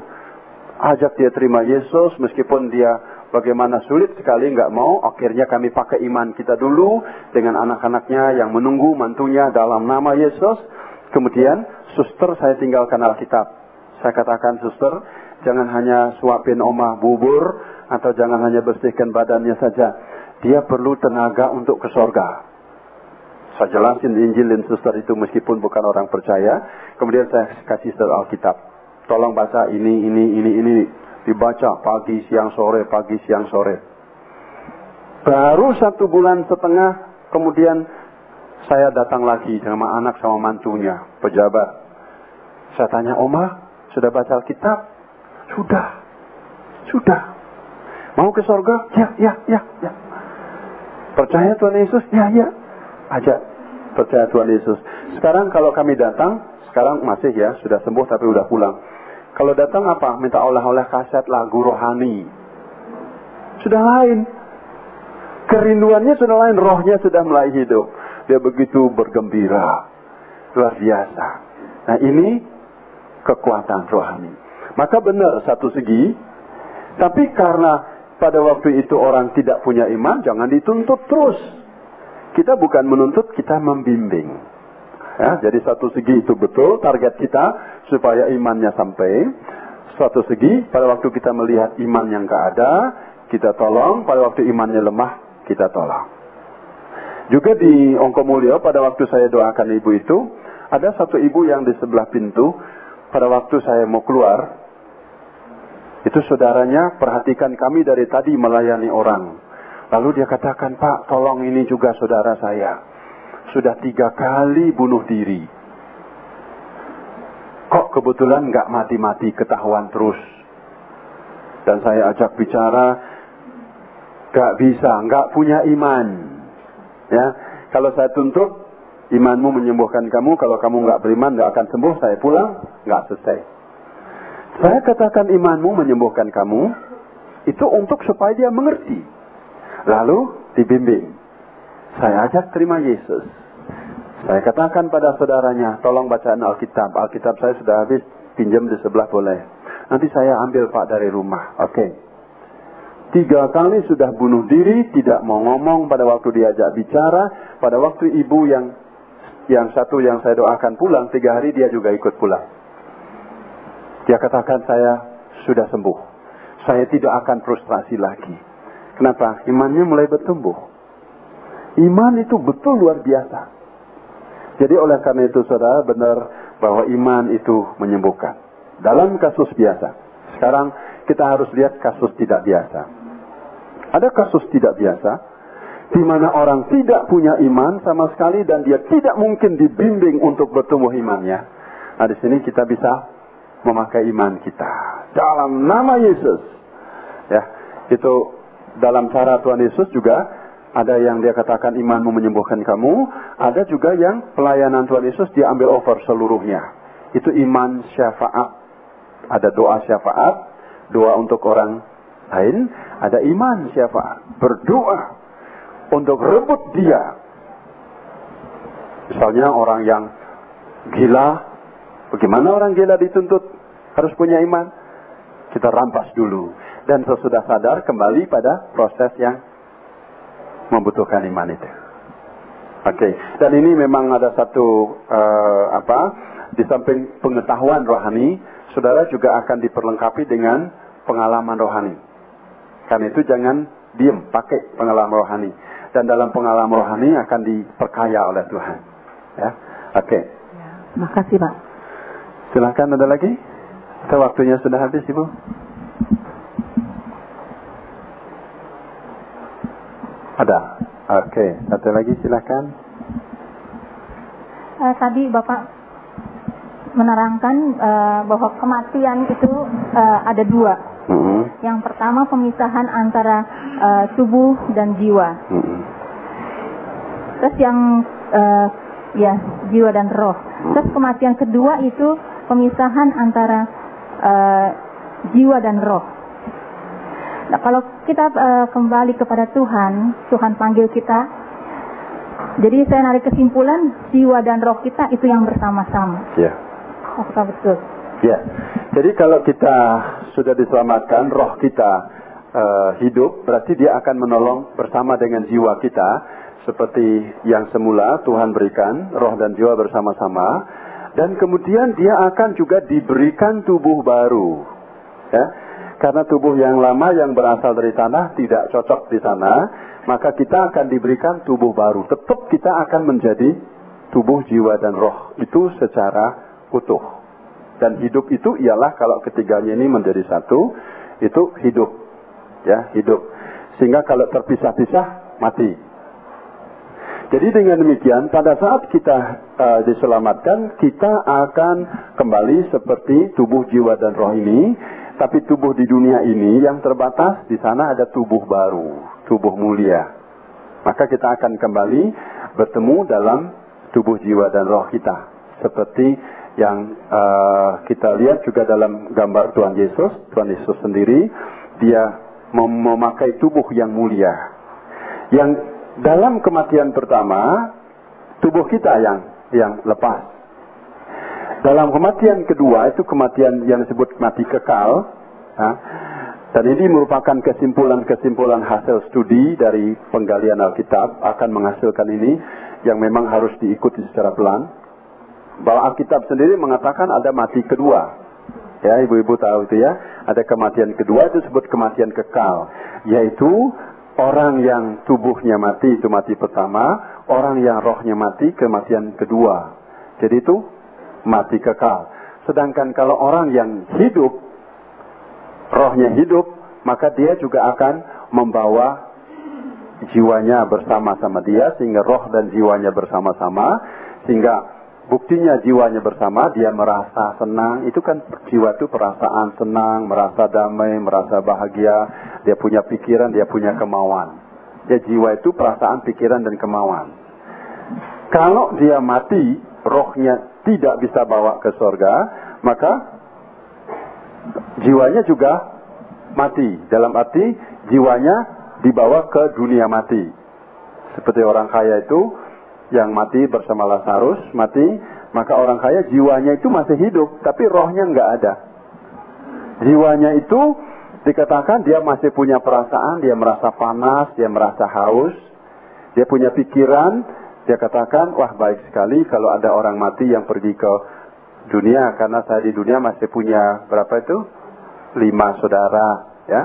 ajak dia terima Yesus, meskipun dia bagaimana sulit sekali nggak mau. Akhirnya kami pakai iman kita dulu dengan anak-anaknya yang menunggu mantunya dalam nama Yesus. Kemudian suster saya tinggalkan Alkitab. Saya katakan suster, jangan hanya suapin oma bubur atau jangan hanya bersihkan badannya saja. Dia perlu tenaga untuk ke sorga. Saya jelasin Injilin suster itu meskipun bukan orang percaya. Kemudian saya kasih suster Alkitab. Tolong baca ini. Dibaca pagi, siang, sore. Baru 1 bulan setengah, kemudian saya datang lagi sama anak sama mantunya, pejabat. Saya tanya, Oma, sudah baca Alkitab? Sudah. Mau ke sorga? Ya. Percaya Tuhan Yesus? Ya. Ajak percaya Tuhan Yesus. Sekarang kalau kami datang, sekarang masih ya, sudah sembuh tapi udah pulang. Kalau datang apa? Minta oleh-oleh kaset lagu rohani. Sudah lain. Kerinduannya sudah lain, rohnya sudah mulai hidup. Dia begitu bergembira. Luar biasa. Nah ini kekuatan rohani. Maka benar satu segi, tapi karena pada waktu itu orang tidak punya iman, jangan dituntut terus. Kita bukan menuntut, kita membimbing. Ya, jadi satu segi itu betul target kita supaya imannya sampai. Satu segi pada waktu kita melihat iman yang gak ada, kita tolong. Pada waktu imannya lemah, kita tolong. Juga di Ongkomulyo pada waktu saya doakan ibu itu, ada satu ibu yang di sebelah pintu. Pada waktu saya mau keluar, itu saudaranya perhatikan kami dari tadi melayani orang. Lalu dia katakan, Pak, tolong ini juga saudara saya. Sudah 3 kali bunuh diri. Kok kebetulan nggak mati-mati, ketahuan terus. Dan saya ajak bicara, nggak bisa, nggak punya iman. Ya, kalau saya tuntut, imanmu menyembuhkan kamu. Kalau kamu nggak beriman, nggak akan sembuh. Saya pulang, nggak selesai. Saya katakan imanmu menyembuhkan kamu, itu untuk supaya dia mengerti. Lalu dibimbing. Saya ajak terima Yesus. Saya katakan pada saudaranya, tolong bacaan Alkitab. Alkitab saya sudah habis, pinjam di sebelah boleh. Nanti saya ambil Pak dari rumah. Oke. 3 kali sudah bunuh diri, tidak mau ngomong pada waktu diajak bicara. Pada waktu ibu yang satu yang saya doakan pulang, 3 hari dia juga ikut pulang. Dia katakan saya sudah sembuh. Saya tidak akan frustrasi lagi. Kenapa? Imannya mulai bertumbuh. Iman itu betul luar biasa. Jadi oleh karena itu saudara benar bahwa iman itu menyembuhkan. Dalam kasus biasa. Sekarang kita harus lihat kasus tidak biasa. Ada kasus tidak biasa di mana orang tidak punya iman sama sekali dan dia tidak mungkin dibimbing untuk bertumbuh imannya. Nah di sini kita bisa memakai iman kita dalam nama Yesus. Ya, itu dalam cara Tuhan Yesus juga ada yang dia katakan imanmu menyembuhkan kamu, ada juga yang pelayanan Tuhan Yesus dia ambil over seluruhnya. Itu iman syafaat. Ada doa syafaat Doa untuk orang lain, ada iman syafaat. Berdoa untuk rebut dia. Misalnya orang yang gila, bagaimana orang gila dituntut harus punya iman? Kita rampas dulu. Dan sesudah sadar kembali pada proses yang membutuhkan iman itu. Oke. Dan ini memang ada satu di samping pengetahuan rohani, saudara juga akan diperlengkapi dengan pengalaman rohani. Karena itu jangan diam, pakai pengalaman rohani. Dan dalam pengalaman rohani akan diperkaya oleh Tuhan. Ya, oke. Ya, makasih Pak. Silakan, ada lagi? Atau waktunya sudah habis, Ibu? Ada. Oke, satu lagi silakan. Tadi Bapak menerangkan bahwa kematian itu ada dua. Yang pertama pemisahan antara tubuh dan jiwa. Terus yang jiwa dan roh. Terus kematian kedua itu pemisahan antara jiwa dan roh. Nah, kalau kita kembali kepada Tuhan, Tuhan panggil kita. Jadi saya narik kesimpulan jiwa dan roh kita itu yang bersama-sama. Ya. Apakah betul? Ya. Jadi kalau kita sudah diselamatkan, roh kita hidup, berarti dia akan menolong bersama dengan jiwa kita, seperti yang semula Tuhan berikan, roh dan jiwa bersama-sama, dan kemudian dia akan juga diberikan tubuh baru. Ya. Karena tubuh yang lama yang berasal dari tanah tidak cocok di sana, maka kita akan diberikan tubuh baru. Tetap kita akan menjadi tubuh, jiwa, dan roh itu secara utuh. Dan hidup itu ialah kalau ketiganya ini menjadi satu, itu hidup. Ya, hidup. Sehingga kalau terpisah-pisah, mati. Jadi dengan demikian, pada saat kita diselamatkan, kita akan kembali seperti tubuh, jiwa, dan roh ini. Tapi tubuh di dunia ini yang terbatas, di sana ada tubuh baru, tubuh mulia. Maka kita akan kembali bertemu dalam tubuh, jiwa, dan roh kita. Seperti yang kita lihat juga dalam gambar Tuhan Yesus sendiri, dia memakai tubuh yang mulia. Yang dalam kematian pertama, tubuh kita yang lepas. Dalam kematian kedua, itu kematian yang disebut mati kekal. Dan ini merupakan kesimpulan-kesimpulan hasil studi dari penggalian Alkitab, akan menghasilkan ini yang memang harus diikuti secara pelan. Bahwa Alkitab sendiri mengatakan ada mati kedua. Ya, ibu-ibu tahu itu ya. Ada kematian kedua, itu disebut kematian kekal. Yaitu orang yang tubuhnya mati, itu mati pertama. Orang yang rohnya mati, kematian kedua. Jadi itu mati kekal. Sedangkan kalau orang yang hidup, rohnya hidup, maka dia juga akan membawa jiwanya bersama-sama dia, sehingga roh dan jiwanya bersama-sama, sehingga buktinya jiwanya bersama, dia merasa senang. Itu kan jiwa itu perasaan senang, merasa damai, merasa bahagia, dia punya pikiran, dia punya kemauan. Ya, jiwa itu perasaan, pikiran, dan kemauan. Kalau dia mati, rohnya tidak bisa bawa ke surga, maka jiwanya juga mati. Dalam arti jiwanya dibawa ke dunia mati. Seperti orang kaya itu yang mati bersama Lazarus, mati, maka orang kaya jiwanya itu masih hidup, tapi rohnya nggak ada. Jiwanya itu dikatakan dia masih punya perasaan, dia merasa panas, dia merasa haus, dia punya pikiran. Dia katakan, wah baik sekali kalau ada orang mati yang pergi ke dunia, karena saya di dunia masih punya berapa itu? 5 saudara. Ya.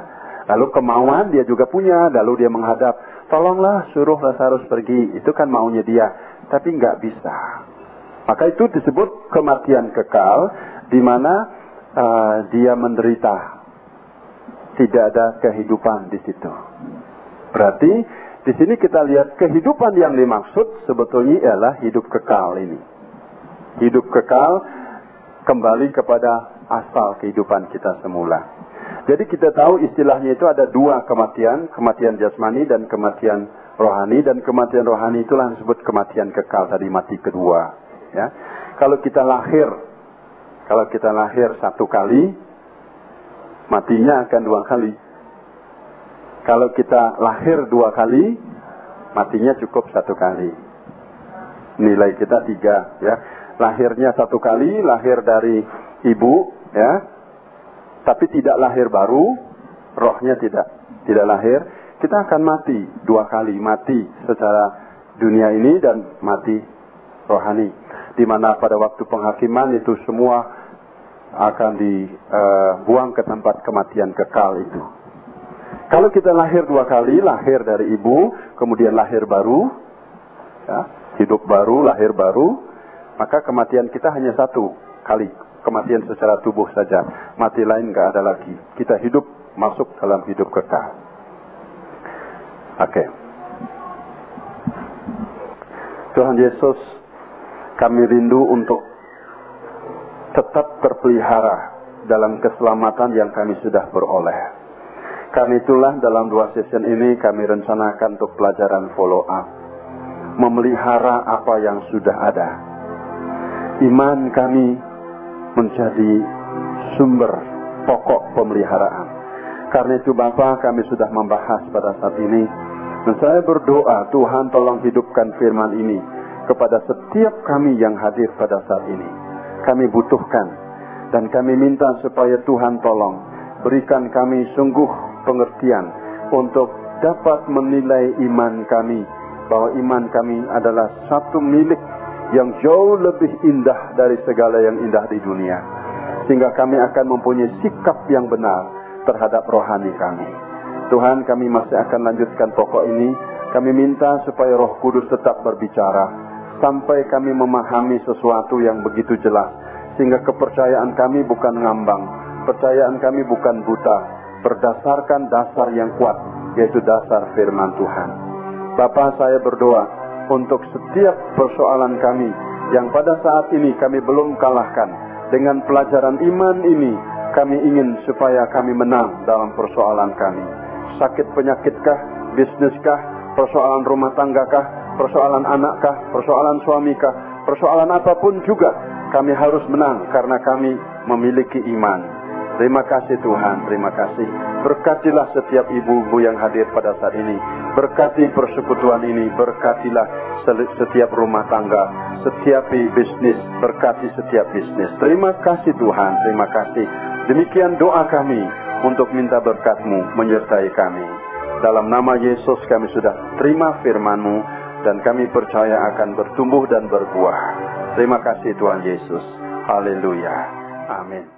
Lalu kemauan dia juga punya, lalu dia menghadap, tolonglah suruh Lazarus pergi. Itu kan maunya dia, tapi nggak bisa. Maka itu disebut kematian kekal, di mana dia menderita. Tidak ada kehidupan di situ. Berarti di sini kita lihat kehidupan yang dimaksud sebetulnya ialah hidup kekal ini. Hidup kekal kembali kepada asal kehidupan kita semula. Jadi kita tahu istilahnya itu ada 2 kematian, kematian jasmani dan kematian rohani, dan kematian rohani itulah yang disebut kematian kekal tadi, mati kedua. Ya. Kalau kita lahir 1 kali, matinya akan 2 kali. Kalau kita lahir 2 kali, matinya cukup 1 kali. Nilai kita 3, ya. Lahirnya 1 kali, lahir dari ibu, ya. Tapi tidak lahir baru, rohnya tidak lahir. Kita akan mati 2 kali, mati secara dunia ini dan mati rohani. Di mana pada waktu penghakiman itu semua akan dibuang ke tempat kematian kekal itu. Kalau kita lahir 2 kali, lahir dari ibu, kemudian lahir baru, ya, hidup baru, lahir baru, maka kematian kita hanya 1 kali, kematian secara tubuh saja. Mati lain nggak ada lagi. Kita hidup, masuk dalam hidup kekal. Oke. Tuhan Yesus, kami rindu untuk tetap terpelihara dalam keselamatan yang kami sudah beroleh. Karena itulah dalam 2 session ini kami rencanakan untuk pelajaran follow up. Memelihara apa yang sudah ada. Iman kami menjadi sumber pokok pemeliharaan. Karena itu Bapa, kami sudah membahas pada saat ini. Dan saya berdoa, Tuhan tolong hidupkan firman ini kepada setiap kami yang hadir pada saat ini. Kami butuhkan. Dan kami minta supaya Tuhan tolong berikan kami sungguh pengertian untuk dapat menilai iman kami. Bahwa iman kami adalah satu milik yang jauh lebih indah dari segala yang indah di dunia. Sehingga kami akan mempunyai sikap yang benar terhadap rohani kami. Tuhan, kami masih akan lanjutkan pokok ini. Kami minta supaya Roh Kudus tetap berbicara sampai kami memahami sesuatu yang begitu jelas, sehingga kepercayaan kami bukan ngambang, percayaan kami bukan buta, berdasarkan dasar yang kuat, yaitu dasar firman Tuhan. Bapa, saya berdoa untuk setiap persoalan kami yang pada saat ini kami belum kalahkan. Dengan pelajaran iman ini, kami ingin supaya kami menang dalam persoalan kami. Sakit penyakitkah, bisniskah, persoalan rumah tanggakah, persoalan anakkah, persoalan suamikah, persoalan apapun juga, kami harus menang karena kami memiliki iman. Terima kasih Tuhan, terima kasih. Berkatilah setiap ibu-ibu yang hadir pada saat ini. Berkati persekutuan ini, berkatilah setiap rumah tangga, setiap bisnis, berkati setiap bisnis. Terima kasih Tuhan, terima kasih. Demikian doa kami untuk minta berkat-Mu menyertai kami. Dalam nama Yesus kami sudah terima firman-Mu dan kami percaya akan bertumbuh dan berbuah. Terima kasih Tuhan Yesus. Haleluya. Amin.